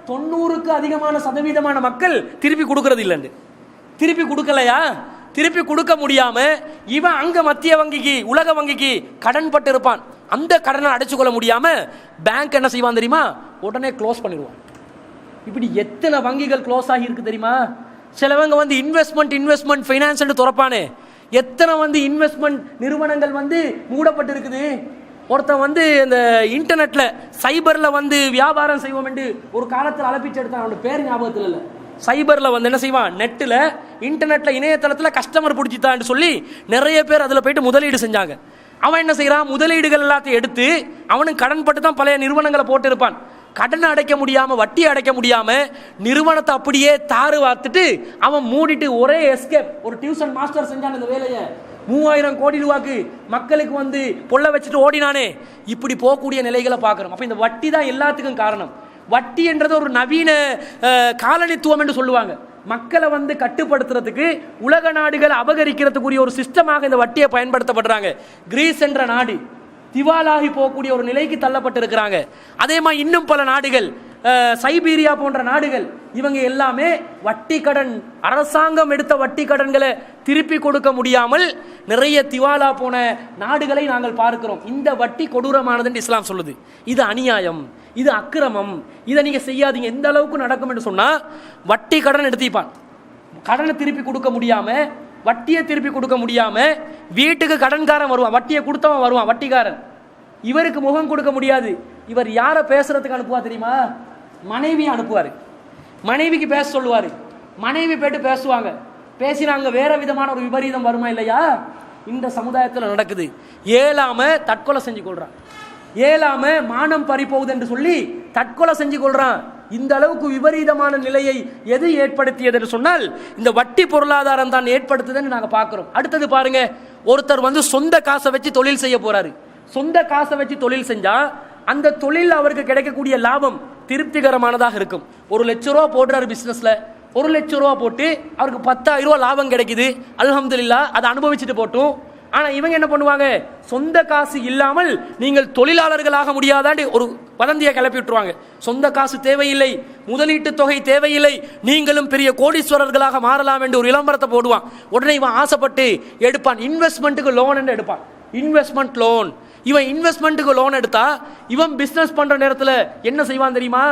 90க்கு அதிகமான சதவீதமான மக்கள் திருப்பி கொடுக்கறது இல்லைன்னு. திருப்பி கொடுக்கலையா? திருப்பி கொடுக்க முடியாம இவன் அங்க மத்திய வங்கிக்கு, உலக வங்கிக்கு கடன் பட்டு இருப்பான். அந்த கடனை அடைச்சு கொள்ள முடியாம பேங்க் என்ன செய்வான் தெரியுமா? உடனே க்ளோஸ் பண்ணிடுவான். இப்படி எத்தனை வங்கிகள் க்ளோஸ் ஆகி இருக்கு தெரியுமா? சிலவங்க வந்து இன்வெஸ்ட்மெண்ட் ஃபைனான்ஸ் துறப்பானே, எத்தனை வந்து இன்வெஸ்ட்மெண்ட் நிறுவனங்கள் வந்து மூடப்பட்டு இருக்குது. ஒருத்தன் வந்து இந்த இன்டர்நெட்ல சைபர்ல வந்து வியாபாரம் செய்வோம் என்று ஒரு காலத்தில் அழைப்பிச்சு எடுத்தான். அவனோட பேர் ஞாபகத்தில் இல்லை. சைபர்ல வந்து என்ன செய்வான், நெட்டில் இன்டர்நெட்ல இணையதளத்தில் கஸ்டமர் பிடிச்சிட்டான்னு சொல்லி நிறைய பேர் அதில் போயிட்டு முதலீடு செஞ்சாங்க. அவன் என்ன செய்யறான், முதலீடுகள் எல்லாத்தையும் எடுத்து அவனுக்கு கடன் பட்டு தான் பழைய நிறுவனங்களை போட்டு இருப்பான். கடனை அடைக்க முடியாம, வட்டி அடைக்க முடியாம நிறுவனத்தை அப்படியே தாறு வாத்துட்டு அவன் மூடிட்டு ஒரே எஸ்கேப். ஒரு டியூஷன் மாஸ்டர் செஞ்சான் இந்த வேலையை, 3000 கோடி ரூபாய்க்கு மக்களுக்கு வந்து பொல்ல வச்சுட்டு ஓடினானே. இப்படி போகக்கூடிய நிலைகளை பார்க்கிறோம். அப்ப இந்த வட்டி தான் எல்லாத்துக்கும் காரணம். வட்டி என்றது ஒரு நவீன காலனித்துவம் என்று சொல்லுவாங்க. மக்களை வந்து கட்டுப்படுத்துறதுக்கு, உலக நாடுகளை அபகரிக்கிறதுக்குரிய ஒரு சிஸ்டமாக இந்த வட்டியை பயன்படுத்தப்படுறாங்க. கிரீஸ் என்ற நாடு திவாலாகி போகக்கூடிய ஒரு நிலைக்கு தள்ளப்பட்டு இருக்கிறாங்க. அதே மாதிரி இன்னும் பல நாடுகள், சைபீரியா போன்ற நாடுகள், இவங்க எல்லாமே வட்டி கடன், அரசாங்கம் எடுத்த வட்டி கடன்களை திருப்பி கொடுக்க முடியாமல் நிறைய திவாலா போன நாடுகளை நாங்கள் பார்க்கிறோம். இந்த வட்டி கொடூரமானது என்று இஸ்லாம் சொல்லுது. இது அநியாயம், இது அக்கிரமம், இதை நீங்க செய்யாதீங்க. எந்த அளவுக்கு நடக்கும் என்று சொன்னா, வட்டி கடன் எடுத்திப்பான், கடனை திருப்பி கொடுக்க முடியாம, வட்டியை திருப்பி கொடுக்க முடியாம வீட்டுக்கு கடன்காரன் வருவான், வட்டியை கொடுத்தவன் வருவான், வட்டிக்காரன். இவருக்கு முகம் கொடுக்க முடியாது. இவர் யாரை பேசுறதுக்கு அனுப்புவா தெரியுமா? மனைவியை அனுப்புவாரு. மனைவிக்கு பேச சொல்லுவாரு. மனைவி போயிட்டு பேசுவாங்க. பேசினாங்க, வேற விதமான ஒரு விபரீதம் வருமா இல்லையா? இந்த சமுதாயத்தில் நடக்குது. ஏழாம தற்கொலை செஞ்சு கொள்றான், ஏழாம மானம் பறிப்போகுது என்று சொல்லி தற்கொலை செஞ்சு கொள்றான். இந்த அளவுக்கு விபரீதமான நிலையை எது ஏற்படுத்தியது என்று சொன்னால் இந்த வட்டி பொருளாதாரம் தான் ஏற்படுத்துதுன்னு நாங்க பார்க்கிறோம். அடுத்தது பாருங்க, ஒருத்தர் வந்து சொந்த காசை வச்சு தொழில் செய்ய போறாரு. சொந்த காசை வச்சு தொழில் செஞ்சா அந்த தொழில் அவருக்கு கிடைக்கக்கூடிய லாபம் திருப்திகரமானதாக இருக்கும். 1 லட்ச ரூபா போடுறாரு பிசினஸ்ல, 1 லட்ச ரூபா போட்டு அவருக்கு 10,000 ரூபா லாபம் கிடைக்குது. அல்ஹம்துலில்லாஹ், அதை அனுபவிச்சுட்டு போட்டும். ஆனா இவங்க என்ன பண்ணுவாங்க, சொந்த காசு இல்லாமல் நீங்கள் தொழிலாளர்களாக முடியாதாண்டு ஒரு வதந்தியை கிளப்பி விட்டுருவாங்க. சொந்த காசு தேவையில்லை, முதலீட்டு தொகை தேவையில்லை, நீங்களும் பெரிய கோடீஸ்வரர்களாக மாறலாம் என்று ஒரு விளம்பரத்தை போடுவான். உடனே இவன் ஆசைப்பட்டு எடுப்பான், இன்வெஸ்ட்மெண்ட்டுக்கு லோன் என்று எடுப்பான். Investment loan. இவன் இன்வெஸ்ட்மெண்ட்டுக்கு லோன் எடுத்தா இவன் பிசினஸ் பண்ற நேரத்தில் என்ன செய்வான் தெரியுமா,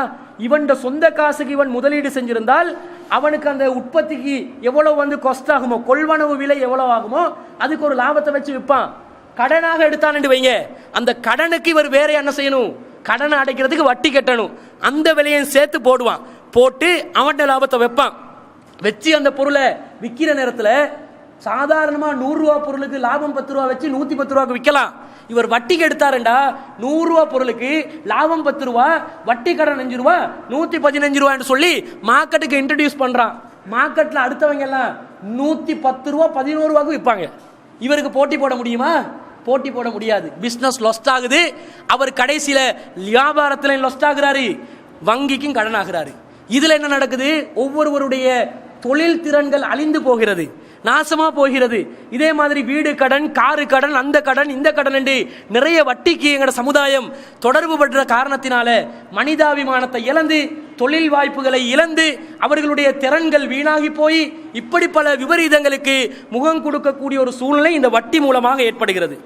இவன் சொந்த காசுக்கு இவன் முதலீடு செஞ்சிருந்தால் அவனுக்கு அந்த உற்பத்திக்கு எவ்வளவு வந்து காஸ்ட் ஆகுமோ, கொள்வனவு விலை எவ்வளவு ஆகுமோ அதுக்கு ஒரு லாபத்தை வச்சு விற்பான். கடனாக எடுத்தான் என்று வைங்க, அந்த கடனுக்கு இவர் வேற என்ன செய்யணும், கடனை அடைக்கிறதுக்கு வட்டி கட்டணும். அந்த விலையை சேர்த்து போடுவான். போட்டு அவன் லாபத்தை வைப்பான். வச்சு அந்த பொருளை விற்கிற நேரத்தில் சாதாரணமா 100 ரூபா பொருளுக்கு லாபம் 10 ரூபா வச்சு 110 ரூபாய்க்கு விற்கலாம். இவர் வட்டிக்கு எடுத்தாருண்டா 100 ரூபா பொருளுக்கு லாபம் 10 ரூபா, வட்டி கடன் 5 ரூபா, 115 ரூபான்னு சொல்லி மார்க்கெட்டுக்கு இன்ட்ரடியூஸ் பண்றான். மார்க்கெட்ல அடுத்தவங்க எல்லாம் 110 ரூபா 11 ரூபாய்க்கு விற்பாங்க. இவருக்கு போட்டி போட முடியுமா? போட்டி போட முடியாது. பிசினஸ் லொஸ்ட் ஆகுது. அவர் கடைசியில வியாபாரத்தில் லொஸ்ட் ஆகுறாரு, வங்கிக்கும் கடன் ஆகிறாரு. இதுல என்ன நடக்குது, ஒவ்வொருவருடைய தொழில் திறன்கள் அழிந்து போகிறது, நாசமா போகிறது. இதே மாதிரி வீடு கடன், காரு கடன், அந்த கடன், இந்த கடன் என்று நிறைய வட்டிக்கு எங்களோட சமுதாயம் தொடர்பு படுற காரணத்தினால மனிதாபிமானத்தை இழந்து, தொழில் வாய்ப்புகளை இழந்து, அவர்களுடைய திறன்கள் வீணாகி போய் இப்படி பல விபரீதங்களுக்கு முகம் கொடுக்கக்கூடிய ஒரு சூழ்நிலை இந்த வட்டி மூலமாக ஏற்படுகிறது.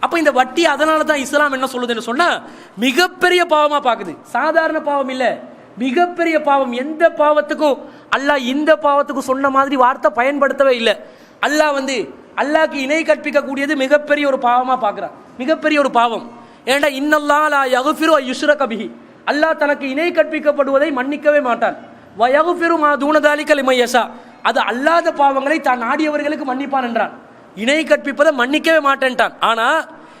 அப்ப இந்த வட்டி அதனால தான் இஸ்லாம் என்ன சொல்லுதுன்னு சொன்னா மிகப்பெரிய பாவமா பாக்குது. சாதாரண பாவம் இல்ல, மிகப்பெரிய பாவம். எந்த பாவத்துக்கும் அல்லாஹ் இந்த பாவத்துக்கு சொன்ன மாதிரி வார்த்தை பயன்படுத்தவே இல்லை. அல்லாஹ் அல்லாஹ்க்கு இணை கற்பிக்க கூடியது மிகப்பெரிய ஒரு பாவமா பார்க்கிறான், மிகப்பெரிய ஒரு பாவம். ஏண்டா இன்னல்லாஹ் லா யக்ஃபிரு யுஷ்ரக பிஹி, அல்லாஹ் தனக்கு இணை கற்பிக்கப்படுவதை மன்னிக்கவே மாட்டான். வ யக்ஃபிரு மா தூன தாலிக லிமன் யஷா, அது அல்லாத பாவங்களை தான் நாடியவர்களுக்கு மன்னிப்பான் என்றான். இணை கற்பிப்பதை மன்னிக்கவே மாட்டேன்ட்டான். ஆனா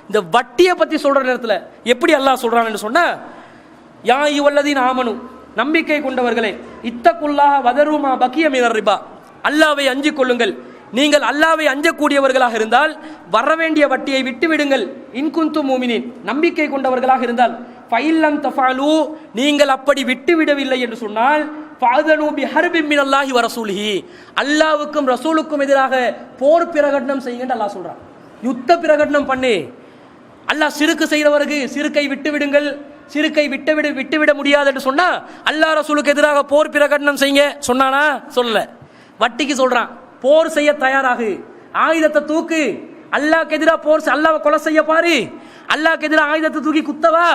இந்த வட்டியை பத்தி சொல்ற நேரத்தில் எப்படி அல்லாஹ் சொல்றான்னு சொன்னா, யா அய்யுஹல்லதீன ஆமனு, நம்பிக்கை கொண்டவர்களே, இத்தகுல்லாஹ வதருமா பக்கிய மினர் ரிபா, அல்லாஹ்வை அஞ்சிக் கொள்ளுங்கள். நீங்கள் அல்லாஹ்வை அஞ்சக்கூடியவர்களாக இருந்தால் வர வேண்டிய வட்டியை விட்டு விடுங்கள். இன்குந்தும் மூமினின், நம்பிக்கை கொண்டவர்களாக இருந்தால். ஃபைல்லம் தஃபாலு, நீங்கள் அப்படி விட்டு விடவில்லை என்று சொன்னால் ஃபஅதனு பிஹர்பின் மினல்லாஹி வ ரசூலிஹி, அல்லாஹ்வுக்கும் ரசூலுக்கும் எதிராக போர் பிரகடனம் செய்யுங்க அல்லாஹ் சொல்றான். யுத்த பிரகடனம் பண்ணு. அல்லாஹ் சிறுக்கு செய்கிறவருக்கு சிறுக்கை விட்டு விடுங்கள், சிறுக்கை விட்டுவிட முடியாது என்று சொன்னா அல்லாஹ் ரசூலுக்கு எதிராக போர் பிரகடனம் செய்யுங்க சொன்னானா? சொல்லல. வட்டிக்கு சொல்றான் போர் செய்ய தயாராகு, ஆயுதத்தை தூக்கு, அல்லாஹ்க்கு எதிராக போர், அல்லாஹ்வை கொலை செய்ய பாரு, அல்லாஹ்க்கு எதிராக ஆயுதத்தை தூக்கி குத்தவா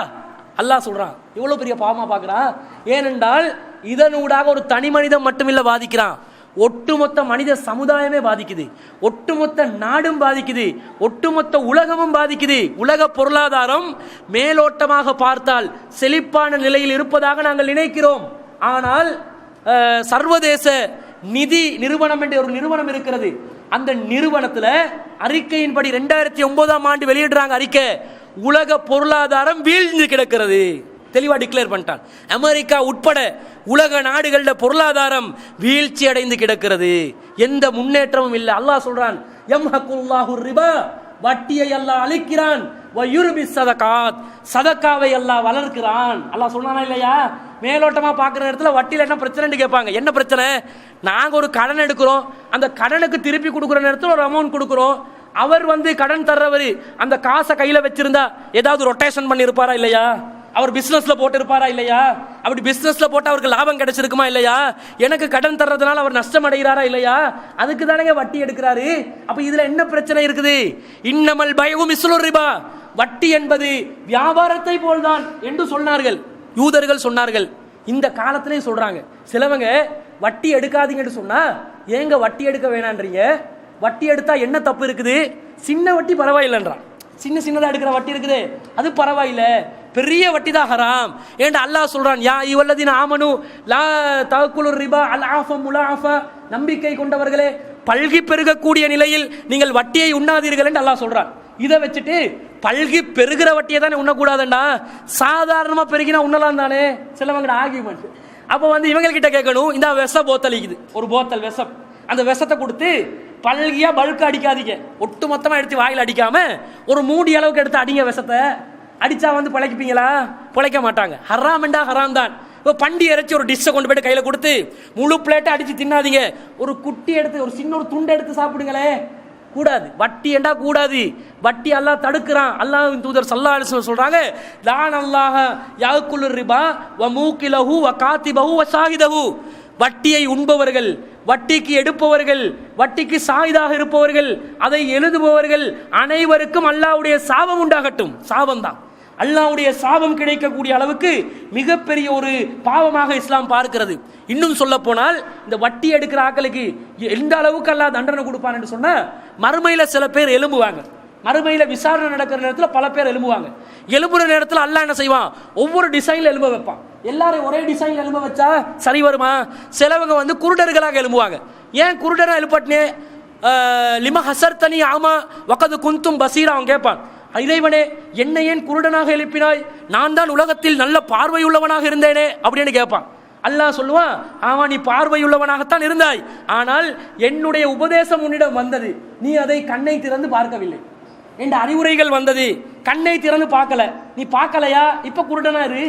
அல்லாஹ் சொல்றான். இவ்வளவு பெரிய பாவமா பார்க்கிறான். ஏனென்றால் இதனூடாக ஒரு தனி மனிதன் மட்டுமில்ல பாதிக்கிறான், ஒட்டுமொத்த மனித சமுதாயமே பாதிக்குது, ஒட்டுமொத்த நாடும் பாதிக்குது, ஒட்டுமொத்த உலகமும் பாதிக்குது. உலக பொருளாதாரம் மேலோட்டமாக பார்த்தால் செழிப்பான நிலையில் இருப்பதாக நாங்கள் நினைக்கிறோம். ஆனால் சர்வதேச நிதி நிறுவனம் என்ற ஒரு நிறுவனம் இருக்கிறது. அந்த நிறுவனத்தில் அறிக்கையின்படி 2009ஆம் ஆண்டு வெளியிடுறாங்க அறிக்கை, உலக பொருளாதாரம் வீழ்ந்து கிடக்கிறது. தெளிவா டிக்ளேர் பண்ணிட்டான். அமெரிக்கா உட்பட உலக நாடுகளில் பொருளாதாரம் வீழ்ச்சி அடைந்து கிடக்கிறது, எந்த முன்னேற்றமும் இல்லை. அல்லாஹ் சொல்றான், யம்ஹகுல்லாஹு ரிபா, வட்டியை அல்லாஹ் அழிக்கிறான், வ யுர்பி ஸதகாத், சதகாவை அல்லாஹ் வளர்க்கிறான். அல்லாஹ் சொன்னானா இல்லையா? மேலோட்டமா பார்க்குற இடத்துல வட்டியில் என்ன பிரச்சனைன்னு கேட்பாங்க. என்ன பிரச்சனை? நாங்கள் ஒரு கடன் எடுக்கிறோம், அந்த கடனுக்கு திருப்பி கொடுக்குற நேரத்தில் ஒரு அமௌண்ட் கொடுக்குறோம். அவர் கடன் தர்றவர் அந்த காசை கையில வச்சிருந்தா ஏதாவது ரொட்டேஷன் பண்ணி இருப்பாரா இல்லையா? அவர் பிசினஸ்ல போட்டு இருப்பாரா இல்லையா? அப்படி பிசினஸ்ல போட்டு அவருக்கு லாபம் கிடைச்சிருக்குமா இல்லையா? எனக்கு கடன் தர்றதுனால அவர் நஷ்டம் அடைகிறாரா இல்லையா? அதுக்கு தானே வட்டி எடுக்கிறாரு. அப்ப இதுல என்ன பிரச்சனை இருக்குது? இன்னமல் பைஉ மிஸ்லுர் ரிபா, வட்டி என்பது வியாபாரத்தை போல்தான் என்று சொன்னார்கள், யூதர்கள் சொன்னார்கள். இந்த காலத்திலே சொல்றாங்க. சிலவங்க வட்டி எடுக்காதீங்கன்னு சொன்னா ஏங்க வட்டி எடுக்க வேணான்றீங்க? வட்டி எடுத்தா என்ன தப்பு இருக்குது? சின்ன வட்டி பரவாயில்லைன்றான். சின்னதா எடுக்கிற வட்டி இருக்குது அது பரவாயில்லை, பெரிய வட்டி தான் ஹராம். ஏன்டா அல்லாஹ் சொல்றான், யா அய்யுஹல்லதீன ஆமனு லா தஅக்குலுர் ரிபா அல்ஆஃப முலாஃப, நம்பிக்கை கொண்டவர்களே பல்கி பெருகக்கூடிய நிலையில் நீங்கள் வட்டியை உண்ணாதீர்கள் என்று அல்லாஹ் சொல்றான். இதை வச்சுட்டு பல்கி பெருகிற வட்டியை தானே உண்ணக்கூடாதுண்டா, சாதாரணமா பெருகினா உண்ணலாம் தானே? சிலவங்க ஆர்கியூமெண்ட். அப்போ இவங்ககிட்ட கேட்கணும், இந்த விஷ போத்தல் இருக்குது, ஒரு போத்தல் விஷம், அந்த விஷத்தை கொடுத்து பல்கியா பல்க் அடிக்காதீங்க, ஒட்டு மொத்தமா எடுத்து வாயில் அடிக்காம ஒரு மூடி அளவுக்கு எடுத்து அடிங்க. விஷத்தை அடிச்சா பிழைப்பீங்களா? பிழைக்க மாட்டாங்க. ஹராம் என்றா ஹராம் தான். இப்போ பண்டி இறைச்சி ஒரு டிஷ்ஷை கொண்டு போயிட்டு கையில கொடுத்து முழு பிளேட்டை அடிச்சு தின்னாதீங்க, ஒரு குட்டி எடுத்து ஒரு சின்ன ஒரு துண்டை எடுத்து சாப்பிடுங்களே, கூடாது. வட்டி என்றா கூடாது. வட்டி அல்லாஹ் தடுக்கிறான். அல்லாஹ்வின் தூதர் ஸல்லல்லாஹு அலைஹி வஸல்லம் சொல்றாங்க, லான் அல்லாஹ யாக்குலு ரிபா வ மூகிலஹு வ காதிபஹு வ ஷாஹிதஹு. வட்டியை உண்பவர்கள், வட்டிக்கு எடுப்பவர்கள், வட்டிக்கு சாயிதாக இருப்பவர்கள், அதை எழுதுபவர்கள் அனைவருக்கும் அல்லாஹ்வுடைய சாபம் உண்டாகட்டும். சாபம் தான், அல்லாஹ்வுடைய சாபம் கிடைக்கக்கூடிய அளவுக்கு மிகப்பெரிய ஒரு பாவமாக இஸ்லாம் பார்க்கிறது. இன்னும் சொல்ல போனால் இந்த வட்டி எடுக்கிற ஆட்களுக்கு எந்த அளவுக்கு அல்லாஹ் தண்டனை கொடுப்பான் என்று சொன்னா, மறுமையில சில பேர் எழும்புவாங்க. மறுமையில விசாரணை நடக்கிற நேரத்தில் பல பேர் எழும்புவாங்க. எழும்புற நேரத்தில் அல்லாஹ் என்ன செய்வான், ஒவ்வொரு டிசைன்ல எழும்ப வைப்பான். எல்லாரும் ஒரே டிசைன்ல எழும்ப வச்சா சரி வருமா? சிலவங்க வந்து குருடர்களாக எழும்புவாங்க. ஏன் குருடரா எழுப்பட்டனே, லிம ஹசர்தனி ஆமா வகது குந்தும் பசீரா, அவன் கேட்பான், இறைவனே என்னை ஏன் குருடனாக எழுப்பினாய், நான் தான் உலகத்தில் நல்ல பார்வையுள்ளவனாக இருந்தேனே அப்படின்னு கேட்பான். அல்லாஹ் சொல்லுவான், ஆமா நீ பார்வையுள்ளவனாகத்தான் இருந்தாய், ஆனால் என்னுடைய உபதேசம் உன்னிடம் வந்தது, நீ அதை கண்ணை திறந்து பார்க்கவில்லை. என்ற அறிவுரைகள் வந்தது, கண்ணை திறந்து பார்க்கல. நீ பார்க்கலையா, இப்ப குருடனா இரு.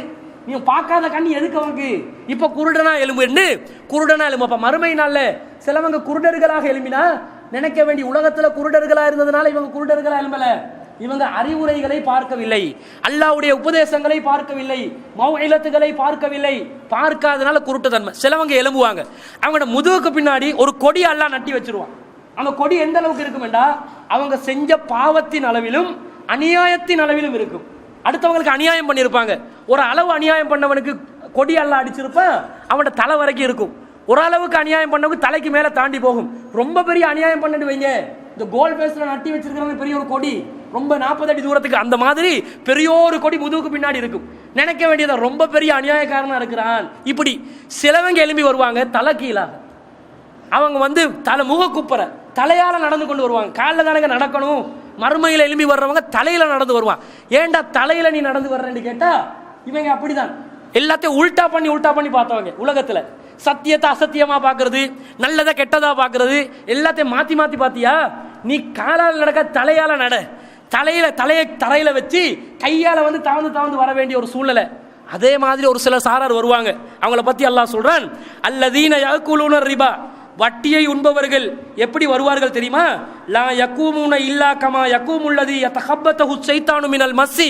நீ பார்க்காத கண்ணி எதுக்கு அவனுக்கு, இப்ப குருடனா எலும்புன்னு குருடனா எலும்பு. அப்ப மறுமை நாள்ல சிலவங்க குருடர்களாக எழும்பினா நினைக்க வேண்டிய, உலகத்துல குருடர்களா இருந்ததுனால இவங்க குருடர்களா எழும்பல, இவங்க அறிவுரைகளை பார்க்கவில்லை, அல்லாஹ்வுடைய உபதேசங்களை பார்க்கவில்லை, மௌஇலத்துகளை பார்க்கவில்லை. பார்க்காதனால குருட்டுத்தன்மை. சிலவங்க எழும்புவாங்க, அவங்களோட முதுகுக்கு பின்னாடி ஒரு கொடி அல்லாஹ் நட்டி வச்சிருவான். அந்த கொடி எந்த அளவுக்கு இருக்குமெண்டா, அவங்க செஞ்ச பாவத்தின் அளவிலும் அநியாயத்தின் அளவிலும் இருக்கும். அடுத்தவங்களுக்கு அநியாயம் பண்ணியிருப்பாங்க, ஒரு அளவு அநியாயம் பண்ணவனுக்கு கொடி அல்லாஹ் அடிச்சிருப்பான், அவனோட தலை வரைக்கும் இருக்கும். ஒரு அளவுக்கு அநியாயம் பண்ணவனுக்கு தலைக்கு மேல தாண்டி போகும். ரொம்ப பெரிய அநியாயம் பண்ணிட்டு வைங்க, இந்த கோல் பேஸ்ல நட்டி வச்சிருக்கிறவங்க பெரிய ஒரு கொடி, ரொம்ப 40 அடி தூரத்துக்கு, அந்த மாதிரி பெரிய ஒரு கொடி முதுகுக்கு பின்னாடி இருக்கும். நினைக்க வேண்டியதை ரொம்ப பெரிய அநியாயக்காரனா இருக்கிறான். இப்படி சிலவங்க எழும்பி வருவாங்க தலை கீழாக. அவங்க வந்து தலை முக குப்புற தலையால நடந்து கொண்டு வருவாங்க. காலில் தானங்க நடக்கணும். மறுமையில் எழும்பி வர்றவங்க தலையில நடந்து வருவான். ஏண்டா தலையில நீ நடந்து வர்றேன்னு கேட்டா, இவங்க அப்படிதான் எல்லாத்தையும் உல்டா பண்ணி பார்த்தவங்க. உலகத்துல சத்தியத்தை அசத்தியமா பாக்குறது, நல்லதை கெட்டதா பாக்குறது, எல்லாத்தையும் மாத்தி பாத்தியா. நீ காலால் நடக்க தலையால நட. தலையை தரையில வச்சு கையால வந்து தாழ்ந்து வர வேண்டிய ஒரு சூழ்நிலை. அதே மாதிரி ஒரு சில சாரார் வருவாங்க. அவங்கள பத்தி அல்லாஹ் சொல்றான், அல்லதீன யாக்குலூன ரிபா, வட்டியை உண்பவர்கள் எப்படி வருவார்கள் தெரியுமா? லா யகூமுன இல்லா கமா யகூமுல்லதி யதஹப்பதஹு ஷைத்தானு மினல் மஸ்ஸி.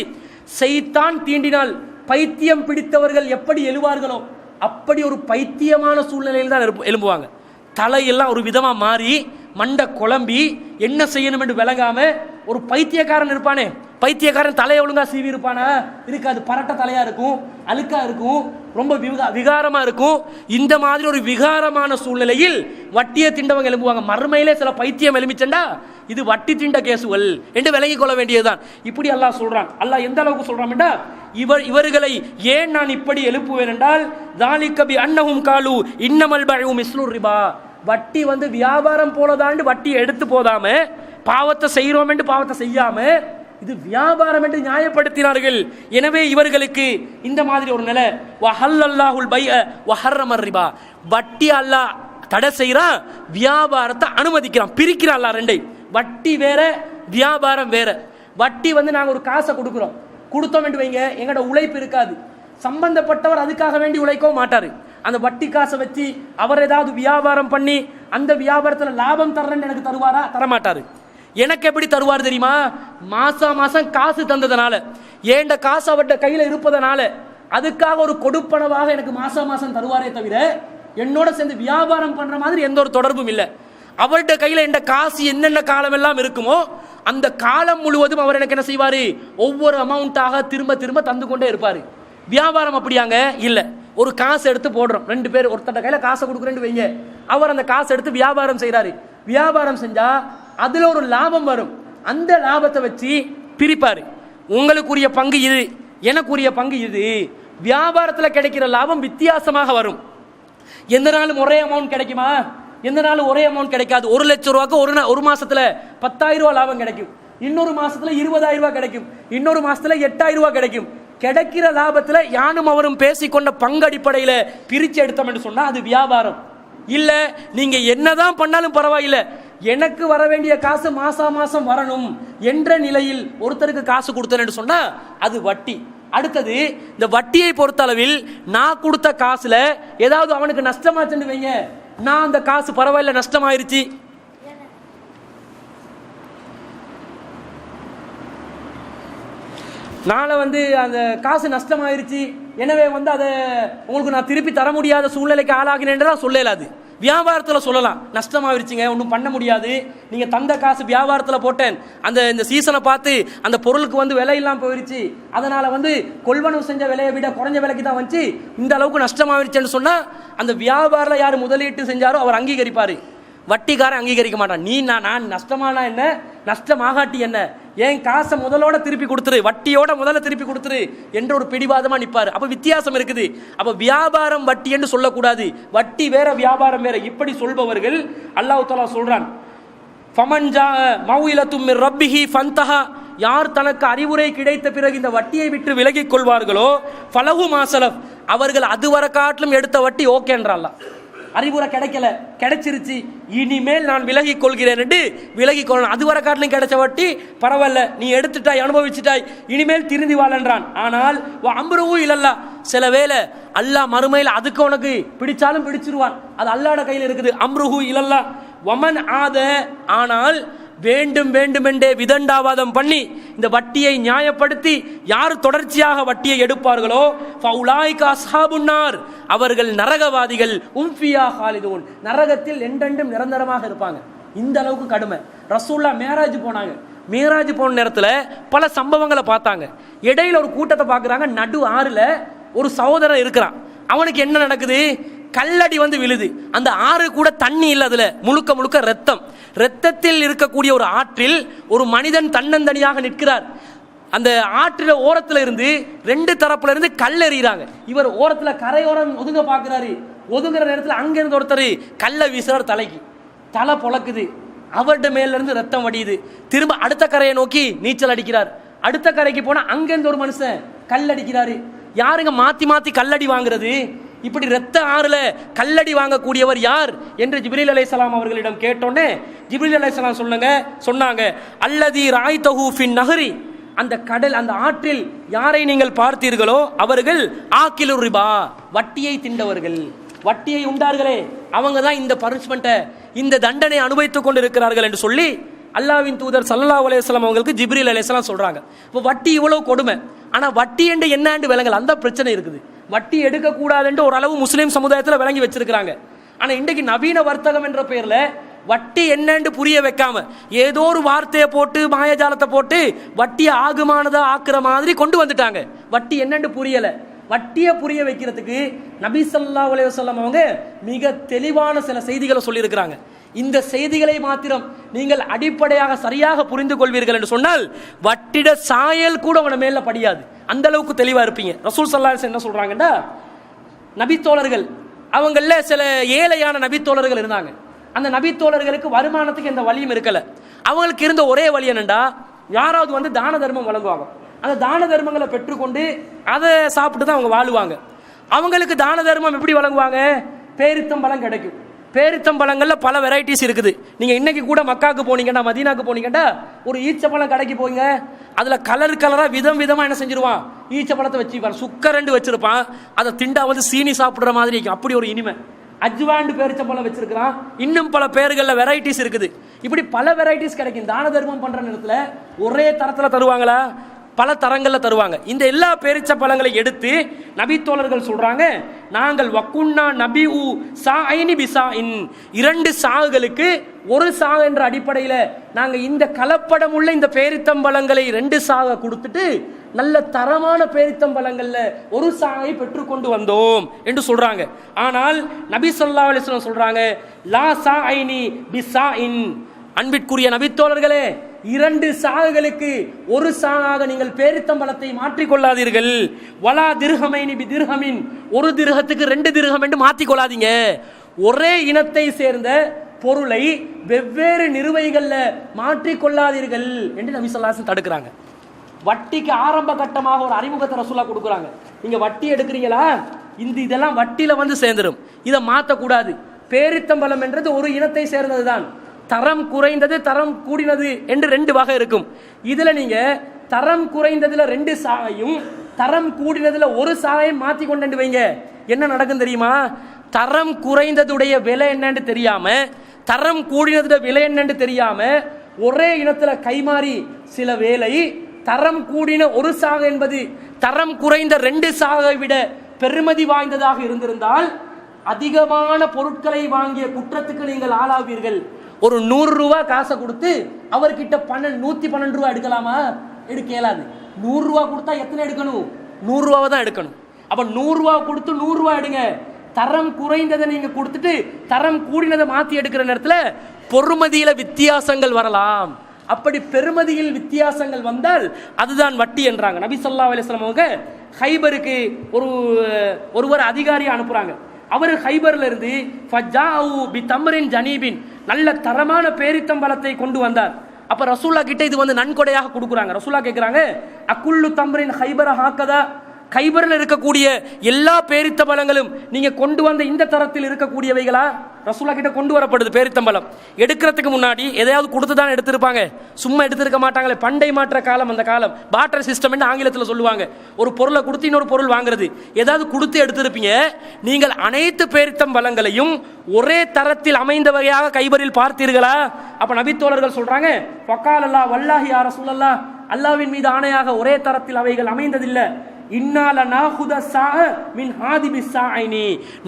ஷைத்தான் தீண்டினால் பைத்தியம் பிடித்தவர்கள் எப்படி எழுவார்களோ அப்படி ஒரு பைத்தியமான சூழ்நிலையில் தான் எழும்புவாங்க. தலையெல்லாம் ஒரு விதமா மாறி, மண்டை குழம்பி, என்ன செய்யணும் என்று விளங்காம ஒரு பைத்தியக்காரன் இருப்பானே, பைத்தியக்காரன் தலையை ஒழுங்கா சீவி இருப்பானா? இருக்காது. பரட்ட தலையா இருக்கும், அழுக்கா இருக்கும், ரொம்ப விகாரமா இருக்கும். இந்த மாதிரி ஒரு விகாரமான சூழ்நிலையில் வட்டியை திண்டவங்க எழும்புவாங்க. மறுமையிலே சில பைத்தியம் எழுமிச்சண்டா இது வட்டி திண்ட கேசுகள் என்று விளங்கிக் கொள்ள வேண்டியதுதான். இப்படி அல்லாஹ் சொல்றான். அல்லாஹ் எந்த அளவுக்கு சொல்றான்டா, இவர்களை ஏன் நான் இப்படி எழுப்புவேன் என்றால், ذَلِكَ بِأَنَّهُمْ قَالُوا إِنَّمَا الْبَيْعُ مِثْلُ الرِّبَا. வட்டி வந்து வியாபாரம் போலதாண்டு வட்டி எடுத்து போதாம, பாவத்தை செய்யறோம் என்று பாவத்தை செய்யாம இது வியாபாரம் என்று நியாயப்படுத்தினார்கள். எனவே இவர்களுக்கு இந்த மாதிரி ஒரு நிலை. வஹல்லல்லாஹுல் பைஅ வஹர்ரமர் ரிபா. வட்டி அல்லாஹ் தடை செய்யறான், வியாபாரத்தை அனுமதிக்கிறான், பிரிக்கிறான் அல்லாஹ் ரெண்டை. வட்டி வேற, வியாபாரம் வேற. வட்டி வந்து நாங்க ஒரு காசை கொடுத்தோம் என்று வைங்க, எங்களோட உழைப்பு இருக்காது. சம்பந்தப்பட்டவர் அதுக்காக வேண்டி உழைக்கவும் மாட்டாரு. அந்த வட்டி காசை வச்சு அவர் ஏதாவது வியாபாரம் பண்ணி அந்த வியாபாரத்தில் லாபம் தர்றேன்னு எனக்கு தருவாரா? தரமாட்டாரு. எனக்கு எப்படி தருவார் தெரியுமா? மாசம் காசு தந்ததுனால, ஏண்ட காசு அவர்கிட்ட கையில இருப்பதனால அதுக்காக ஒரு கொடுப்பனவாக எனக்கு மாசம் தருவாரே தவிர என்னோட சேர்ந்து வியாபாரம் பண்ற மாதிரி எந்த ஒரு தொடர்பும் இல்லை. அவர்கிட்ட கையில எந்த காசு என்னென்ன காலம் எல்லாம் இருக்குமோ அந்த காலம் முழுவதும் அவர் எனக்கு என்ன செய்வாரு? ஒவ்வொரு அமௌண்ட்டாக திரும்ப தந்து கொண்டே இருப்பாரு. வியாபாரம் அப்படியாங்க இல்ல. ஒரு காசு எடுத்து போடுறோம், 2 பேர் ஒருத்தட்ட கையில காசை கொடுக்குறேன்னு வைங்க, அவர் அந்த காசை எடுத்து வியாபாரம் செய்யறாரு. வியாபாரம் செஞ்சா அதுல ஒரு லாபம் வரும், அந்த லாபத்தை வச்சு பிரிப்பாரு. உங்களுக்குரிய பங்கு இது, எனக்குரிய பங்கு இது. வியாபாரத்தில் கிடைக்கிற லாபம் வித்தியாசமாக வரும். எந்த நாளும் ஒரே அமௌண்ட் கிடைக்குமா? எந்த நாளும் ஒரே அமௌண்ட் கிடைக்காது. 1 லட்சம் ரூபாய்க்கு ஒரு மாசத்துல 10,000 ரூபாய் லாபம் கிடைக்கும், இன்னொரு மாசத்துல 20,000 ரூபாய் கிடைக்கும், இன்னொரு மாசத்துல 8,000 ரூபாய் கிடைக்கும். கிடைக்கிற லாபத்துல யானும் அவரும் பேசிக்கொண்ட பங்கு அடிப்படையில பிரிச்சு எடுத்தோம் என்று சொன்னா அது வியாபாரம் இல்ல. நீங்க என்னதான் பண்ணாலும் பரவாயில்ல, எனக்கு வர வேண்டிய காசு மாசம் வரணும் என்ற நிலையில் ஒருத்தருக்கு காசு கொடுத்தேன்னு சொன்னா அது வட்டி. அடுத்தது, இந்த வட்டியை பொறுத்த அளவில் நான் கொடுத்த காசுல ஏதாவது அவனுக்கு நஷ்டமாச்சுன்னு வைங்க, நான் அந்த காசு பரவாயில்ல நஷ்டமாயிருச்சு, நாளை வந்து அந்த காசு நஷ்டமாயிருச்சு, எனவே வந்து அதை உங்களுக்கு நான் திருப்பி தர முடியாத சூழ்நிலைக்கு ஆளாகினேன்றதான் சொல்லலாது. வியாபாரத்தில் சொல்லலாம், நஷ்டமாயிருச்சுங்க, ஒன்றும் பண்ண முடியாது, நீங்கள் தந்த காசு வியாபாரத்தில் போட்டேன், இந்த சீசனை பார்த்து அந்த பொருளுக்கு வந்து விலை இல்லாமல் போயிருச்சு, அதனால் வந்து கொள்வனவு செஞ்ச விலையை விட குறைஞ்ச விலைக்கு தான் வந்துச்சு, இந்த அளவுக்கு நஷ்டமாயிருச்சுன்னு சொன்னால் அந்த வியாபாரில் யார் முதலீட்டு செஞ்சாரோ அவர் அங்கீகரிப்பார். வட்டிக்காரன் அங்கீகரிக்க மாட்டான். நான் நஷ்டமானா என்ன, நஷ்டமாகாட்டி என்ன, ஏன் காசை முதலோட திருப்பி கொடுத்துரு, வட்டியோட முதல்ல திருப்பி கொடுத்துரு என்ற ஒரு பிடிவாதமா நிற்பார். அப்ப வித்தியாசம் இருக்குது. அப்ப வியாபாரம் வட்டி என்று சொல்லக்கூடாது, வட்டி வேற வியாபாரம் வேற. இப்படி சொல்பவர்கள் அல்லாஹ் தஆலா சொல்றான், ஃபமன் ஜா மௌஇலத்தும் மிர் ரப்பிஹி ஃபந்தஹா, யார் தனக்கு அறிவுரை கிடைத்த பிறகு இந்த வட்டியை விட்டு விலகிக் கொள்வார்களோ ஃபலஹு மாசலஃப், அவர்கள் அதுவரை காட்டிலும் எடுத்த வட்டி ஓகேன்றான். அறிவுரை கிடைக்கல, கிடைச்சிருச்சு, இனிமேல் நான் விலகிக் கொள்கிறேன் என்று விலகிக் கொள்ளணும். அதுவரை காட்டிலும் கிடைச்ச வட்டி பரவாயில்ல, நீ எடுத்துட்டாய், அனுபவிச்சுட்டாய், இனிமேல் திருந்தி வாழன்றான். ஆனால் அம்ருஹு இலல்லாஹ், சில வேளை அல்லாஹ் மறுமையில் அதுக்கு உனக்கு பிடிச்சாலும் பிடிச்சிருவான், அது அல்லாஹ்வுடைய கையில் இருக்குது. அம்ருஹு இலல்லாஹ் வமன் ஆத, ஆனால் வேண்டும் வேண்டுமென்றே விதண்டாவாதம் பண்ணி இந்த வட்டியை நியாயப்படுத்தி யார் தொடர்ச்சியாக வட்டியை எடுப்பார்களோ ஃபவுலாயிக அஸ்ஹாபுன்னார், அவர்கள் நரகவாதிகள், உம்ஃபியா ஹாலிதூன், நரகத்தில் என்றென்றும் நிரந்தரமாக இருப்பாங்க. இந்த அளவுக்கு கடுமை. ரசூலுல்லாஹ் மேராஜ் போனாங்க. மேராஜ் போன நேரத்தில் பல சம்பவங்களை பார்த்தாங்க. இடையில ஒரு கூட்டத்தை பார்க்குறாங்க. நடு ஆறுல ஒரு சகோதரன் இருக்கிறான். அவனுக்கு என்ன நடக்குது, கல்லடி வந்து விழுது. அந்த ஆறு கூட தண்ணி இல்லை, அதுல முழுக்க முழுக்க ரத்தம். ரத்தத்தில் இருக்கக்கூடிய ஒரு ஆற்றில் ஒரு மனிதன் தன்னந்தனியாக நிற்கிறார். அந்த ஆற்றில ஓரத்துல இருந்து ரெண்டு தரப்புல இருந்து கல் எறிகிறாங்க. இவர் ஓரத்துல கரையோரம் ஒதுங்க பார்க்கிறாரு. ஒதுங்குற நேரத்தில் அங்கிருந்து ஒருத்தர் கல்லை வீசுறார், தலைக்கு தலை பொழக்குது, அவருடைய மேல இருந்து ரத்தம் வடியுது. திரும்ப அடுத்த கரையை நோக்கி நீச்சல் அடிக்கிறார். அடுத்த கரைக்கு போனா அங்கிருந்து ஒரு மனுஷன் கல் அடிக்கிறாரு. யாருங்க மாத்தி மாத்தி கல்லடி வாங்குறது? இப்படி ரத்த ஆறுல கல்லடி வாங்கக்கூடியவர் யார் என்று ஜிப்ரீல் அலைஹிஸ்ஸலாம் அவர்களிடம் கேட்டோன்னே ஜிப்ரீல் அலைஹிஸ்ஸலாம் சொன்னாங்க, அல்லதி ராய்தஹு ஃபின் நஹரி, அந்த கடல், அந்த ஆற்றில் யாரை நீங்கள் பார்த்தீர்களோ அவர்கள் ஆக்கிலுர் ரிபா, வட்டியை திண்டவர்கள், வட்டியை உண்டார்களே அவங்க தான் இந்த பனிஷ்மெண்ட்டை, இந்த தண்டனை அனுபவித்துக் கொண்டு இருக்கிறார்கள் என்று சொல்லி அல்லாஹ்வின் தூதர் ஸல்லல்லாஹு அலைஹி வஸல்லம் அவங்களுக்கு ஜிப்ரீல் அலைஹிஸ்ஸலாம் சொல்றாங்க. இப்போ வட்டி இவ்வளவு கொடுமை, ஆனா வட்டி என்று என்னன்னு விளங்கல, அந்த பிரச்சனை இருக்குது. வட்டி எடுக்கக்கூடாது என்று ஓரளவு முஸ்லீம் சமுதாயத்தில் விளங்கி வச்சிருக்கிறாங்க. ஆனா இன்றைக்கு நவீன வர்த்தகம் என்ற பெயர்ல வட்டி என்னன்னு புரிய வைக்காம ஏதோ ஒரு வார்த்தையை போட்டு மாயஜாலத்தை போட்டு வட்டியை ஆகுமானதா ஆக்குற மாதிரி கொண்டு வந்துட்டாங்க. வட்டி என்னன்னு புரியல. வட்டியை புரிய வைக்கிறதுக்கு நபி ஸல்லல்லாஹு அலைஹி வஸல்லம் அவங்க மிக தெளிவான சில செய்திகளை சொல்லியிருக்கிறாங்க. இந்த செய்திகளை மாத்திரம் நீங்கள் அடிப்படையாக சரியாக புரிந்து கொள்வீர்கள் என்று சொன்னால் வட்டிட சாயல் கூட உன மேல படியாது, அந்த அளவுக்கு தெளிவா இருப்பீங்க. ரசூல் ஸல்லல்லாஹு அலைஹி வஸல்லம் என்ன சொல்றாங்கன்னா, நபித்தோழர்கள் அவங்கள சில ஏழையான நபித்தோழர்கள் இருந்தாங்க. அந்த நபித்தோழர்களுக்கு வருமானத்துக்கு எந்த வழியும் இருக்கல. அவங்களுக்கு இருந்த ஒரே வழி என்னண்டா, யாராவது வந்து தான தர்மம் வழங்குவாங்க. அந்த தான தர்மங்களை பெற்றுக்கொண்டு அதை சாப்பிட்டு தான் அவங்க வாழுவாங்க. அவங்களுக்கு தான தர்மம் எப்படி வழங்குவாங்க? பேரித்தம்பழம் கிடைக்கும். பேரித்தம்பழங்கள்ல பல வெரைட்டிஸ் இருக்குது. நீங்க இன்னைக்கு கூட மக்காவுக்கு போனீங்கன்னா, மதீனாக்கு போனீங்கன்னா ஒரு ஈச்சப்பழம் கடைக்கு போங்க, அதுல கலர் கலரா விதம் விதமா என்ன செஞ்சிருவான், ஈச்சப்பழத்தை வச்சுப்பான், சுக்கரண்டு வச்சிருப்பான், அதை திண்டா வந்து சீனி சாப்பிடுற மாதிரி இருக்கும், அப்படி ஒரு இனிமை. அஜ்வாண்டு பேரிச்சம்பழம் வச்சிருக்கிறான், இன்னும் பல பேர்கள்ல வெரைட்டிஸ் இருக்குது. இப்படி பல வெரைட்டிஸ் கிடைக்கும். தான தர்மம் பண்ற நேரத்துல ஒரே தரத்துல தருவாங்களா? பல தரங்கள்ல தருவாங்க. இந்த எல்லா பேரிச்ச பழங்களை எடுத்து நபித்தோழர்கள் சொல்றாங்க, நாங்கள் வக்குன்னா நபிஉ சாயினி பிசாயின், இரண்டு சாகுகளுக்கு ஒரு சாகு என்ற அடிப்படையில் நாங்க இந்த கலப்படம் உள்ள இந்த பேரித்தம்பழங்களை ரெண்டு சாக கொடுத்துட்டு நல்ல தரமான பேரித்தம்பழங்கள்ல ஒரு சாகை பெற்றுக்கொண்டு வந்தோம் என்று சொல்றாங்க. ஆனால் நபி ஸல்லல்லாஹு அலைஹி வஸல்லம் சொல்றாங்க, லா சாயினி பிசாயின், அன்பிற்குரிய நபித்தோழர்களே, இரண்டு சாகுகளுக்கு ஒரு சாகாக நீங்கள் பேரித்தம்பழத்தை மாற்றிக்கொள்ளாதீர்கள். வலா திர்ஹமைனி பி திர்ஹமின், ஒரு திர்ஹத்துக்கு ரெண்டு திர்ஹம் என்று மாற்றிக்கொள்ளாதீங்க. ஒரே இனத்தை சேர்ந்த பொருளை வெவ்வேறு நிறுவைகள்ல மாற்றிக்கொள்ளாதீர்கள் என்று நபி ஸல்லல்லாஹு அலைஹி வஸல்லம் தடுக்கிறாங்க. வட்டிக்கு ஆரம்ப கட்டமாக ஒரு அறிமுகத்தை ரசூலுல்லாஹ் கொடுக்குறாங்க. நீங்க வட்டி எடுக்கிறீங்களா, இதெல்லாம் வட்டியில வந்து சேர்ந்துடும், இதை மாற்றக்கூடாது. பேரித்தம்பழம் என்றது ஒரு இனத்தை சேர்ந்தது தான். தரம் குறைந்தது தரம் கூடினது என்று ரெண்டு வகை இருக்கும். இதுல நீங்க தரம் குறைந்ததுல ரெண்டு சாகையும் தரம் கூடினதுல ஒரு சாகையும் மாத்தி கொண்டு வைங்க, என்ன நடக்கும் தெரியுமா? தரம் குறைந்ததுடைய விலை என்னன்னு தெரியாம, தரம் கூடினதுடைய விலை என்னன்னு தெரியாம ஒரே இனத்துல கைமாறி சில வேலை தரம் கூடின ஒரு சாக என்பது தரம் குறைந்த 2 சாகை விட பெருமதி வாய்ந்ததாக இருந்திருந்தால் அதிகமான பொருட்களை வாங்கிய குற்றத்துக்கு நீங்கள் ஆளாவீர்கள். ஒரு 100 ரூபாய் காசை கொடுத்து அவர்கிட்ட 112 ரூபாய் எடுக்கலாமா? எடுக்க இயலாது. 100 ரூபாய் கொடுத்தா எத்தனை எடுக்கணும்? 100 ரூபாவை தான் எடுக்கணும். அப்ப 100 ரூபாய் கொடுத்து 100 ரூபாய் எடுங்க. தரம் குறைந்ததை நீங்க கொடுத்துட்டு தரம் கூடினதை மாத்தி எடுக்கிற நேரத்தில் பொறுமதியில வித்தியாசங்கள் வரலாம். அப்படி பெருமதியில் வித்தியாசங்கள் வந்தால் அதுதான் வட்டி என்றாங்க. நபி ஸல்லல்லாஹு அலைஹி வஸல்லம் அவங்க ஹைபருக்கு ஒருவர் அதிகாரியை அனுப்புறாங்க. அவர் ஹைபர்ல இருந்து ஃபஜாஉ பி தம்ரின் ஜனீபின் நல்ல தரமான பேரித்தம்பழத்தை கொண்டு வந்தார். அப்ப ரசூல்லா கிட்ட இது வந்து நன்கொடையாக கொடுக்குறாங்க. ரசூல்லா கேட்கிறாங்க, அக்குல்லு தம்ரின் ஹைபர ஹாக்கதா, கைபரில் இருக்கக்கூடிய எல்லா பேரித்தம்பழங்களும் நீங்க கொண்டு வந்த இந்த தரத்தில் இருக்கக்கூடியவைகளா? ரசூலா கிட்ட கொண்டு வரப்படுது பேரித்தம்பழம். எடுக்கிறதுக்கு முன்னாடி எதையாவது கொடுத்து தான் எடுத்திருப்பாங்க, சும்மா எடுத்திருக்க மாட்டாங்களே. பண்டை மாற்ற காலம், அந்த காலம் பாட்டர் சிஸ்டம் என்று ஆங்கிலத்தில் சொல்லுவாங்க. ஒரு பொருளை கொடுத்து இன்னொரு பொருள் வாங்குறது, ஏதாவது கொடுத்து எடுத்திருப்பீங்க. நீங்கள் அனைத்து பேரித்தம்பழங்களையும் ஒரே தரத்தில் அமைந்த வகையாக கைபரில் பார்த்தீர்களா? அப்ப நபித்தோழர்கள் சொல்றாங்க, ஃபகால் அல்லாஹ் வல்லாஹி யா ரசூலல்லாஹ், அல்லாஹ்வின் மீது ஆணையாக ஒரே தரத்தில் அவைகள் அமைந்ததில்லை.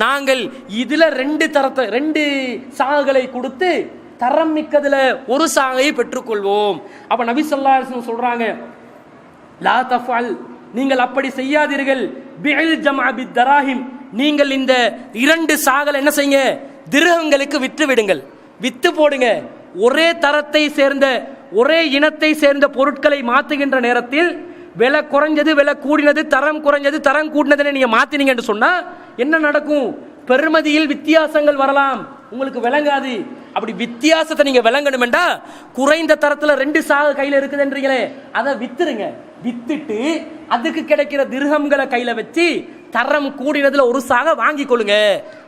நாங்கள் இதுல 2 சாகுகளை கொடுத்து தரம் மிக்கதுல ஒரு சாகையை பெற்றுக்கொள்வோம். அப்ப நபி ஸல்லல்லாஹு அலைஹி வஸல்லம் சொல்றாங்க, லா தஃஅல், நீங்கள் அப்படி செய்யாதீர்கள். பிஇல் ஜம்அ பித்தராஹிம், நீங்கள் இந்த 2 சாகலை என்ன செய்யுங்க? திர்ஹங்களுக்கு விற்று விடுங்கள், வித்து போடுங்க. ஒரே தரத்தை சேர்ந்த ஒரே இனத்தை சேர்ந்த பொருட்களை மாற்றுகின்ற நேரத்தில் விலை குறைஞ்சது விலை கூடினது, தரம் குறைஞ்சது தரம் கூடினதுன்னு நீங்க மாத்தினீங்க என்று சொன்னா என்ன நடக்கும்? பெருமதியில் வித்தியாசங்கள் வரலாம், உங்களுக்கு விளங்காது. அப்படி வித்தியாசத்தை நீங்க விளங்கணும்டா குறைந்த தரத்துல 2 சாக கையில இருக்குதுன்றீங்களே, அதை வித்துருங்க. வித்துட்டு அதுக்கு கிடைக்கிற திர்ஹம்களை கையில வச்சு தரம் கூடினதுல ஒரு சாக வாங்கி கொள்ளுங்க.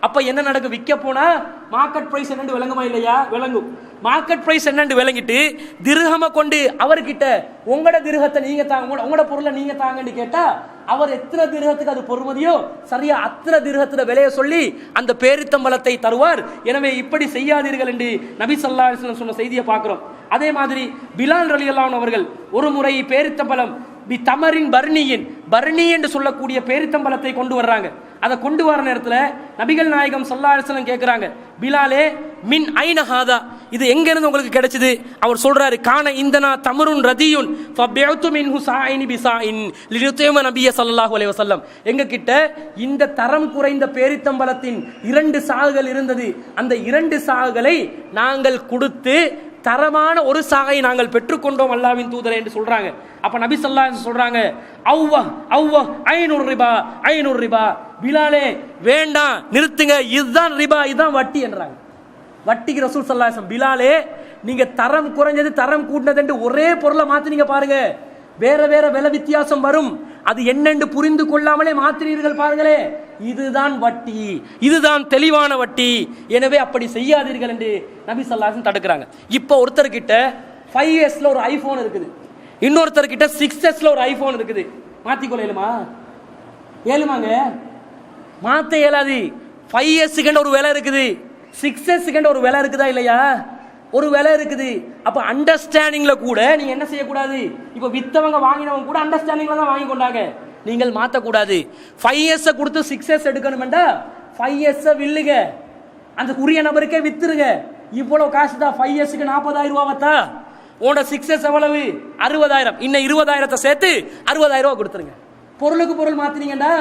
அப்ப என்ன நடக்கும்? விற்க போனா மார்க்கெட் பிரைஸ் என்னன்னு விளங்குமா இல்லையா? விளங்கும். மார்க்கெட் பிரைஸ் என்னன்னு விளங்கிட்டு திர்ஹம கொண்டு அவர்கிட்ட உங்களோட திர்ஹத்தை நீங்க தாங்க, உங்களோட பொருளை நீங்க தாங்கன்னு கேட்டா அவர் எத்தனை திர்ஹத்துக்கு அது பொறுமதியோ சரியா அத்தனை திர்ஹத்துல விலையை சொல்லி அந்த பேரித்தம்பழத்தை தருவார். எனவே இப்படி செய்யாதீர்கள் என்று நபி ஸல்லல்லாஹு அலைஹி வஸல்லம் சொன்ன செய்தியை பார்க்கிறோம். அதே மாதிரி பிலால் ரலியல்லாஹு அன்ஹு அவர்கள் ஒரு முறை பேரித்தம்பழம் பி தமரின் பர்னி என்று சொல்லக்கூடிய பேரித்தம்பழத்தை கொண்டு வர்றாங்க. அதை கொண்டு வர நேரத்தில் நபிகள் நாயகம் ஸல்லல்லாஹு அலைஹி வஸல்லம் கேட்கிறாங்க, பிலாலே மின் ஐன ஹாதா, இது எங்க இருந்து உங்களுக்கு கிடைச்சது? அவர் சொல்றாரு, கான இந்தனா தமருன் ரதியுன் ஃபபிஅது மின்ஹு சாயினி பிசாயின் லியுதீம நபிய ஸல்லல்லாஹு அலைஹி வஸல்லம், எங்க கிட்ட இந்த தரம் குறைந்த பேரித்தம்பழத்தின் 2 சாகுகள் இருந்தது. அந்த 2 சாகுகளை நாங்கள் கொடுத்து தரமான ஒரு சாகை நாங்கள் பெற்றுக்கொண்டோம் அல்லாஹ்வின் தூதரே என்று சொல்றாங்க. அப்ப நபி ஸல்லல்லாஹு அலைஹி வஸல்லம் சொல்றாங்க, அவ்வா 500 ரிபா, பிலாலே வேண்டாம் நிறுத்துங்க, இதுதான் ரிபா, இதுதான் வட்டி என்றாங்க. வட்டிக்கு ரசூல் ஸல்லல்லாஹு அலைஹி வஸல்லம், பிலாலே நீங்க தரம் குறைஞ்சது தரம் கூட்டினது என்று ஒரே பொருளை மாத்தினீங்க பாருங்க, வேற வேற விலை வித்தியாசம் வரும், அது என்னென்று புரிந்து கொள்ளாமலே மாத்தினீர்கள் பாருங்களே, இதுதான் வட்டி, இதுதான் தெளிவான வட்டி. எனவே அப்படி செய்யாதீர்கள் என்று நபி ஸல்லல்லாஹு அலைஹி வஸல்லம் தடுக்கிறாங்க. இப்போ ஒருத்தர் கிட்ட 5Sல ஒரு ஐபோன் இருக்குது, இன்னொருத்தர் கிட்ட 6Sல ஒரு ஐபோன் இருக்குது. மாத்திக்கொள்ள ஏழுமாங்க? மாத்த இயலாது. 5S ஒரு விலை இருக்குது, 6S ஒரு விலை இருக்குதா இல்லையா? ஒரு விலை இருக்குது. அப்ப அண்டர்ஸ்டாண்டிங்ல கூட நீங்க என்ன செய்யக்கூடாது? இப்ப வித்தவங்க வாங்கினவங்க கூட அண்டர்ஸ்டாண்டிங்ல தான் வாங்கி கொண்டாங்க, நீங்கள் மாத்தக்கூடாது. 5S கொடுத்து 6S எடுக்கணும்டா 5S வில்லுங்க, அந்த உரிய நபருக்கே வித்துருங்க. இவ்வளவு காசு தான், 5Sக்கு 40,000 ரூபாய் வத்தா, உன்னோட 6S எவ்வளவு? 60,000, இன்னும் 20,000 சேர்த்து 60,000 ரூபாய் கொடுத்துருங்க. பொருளுக்கு பொருள் மாத்தினீங்கடா,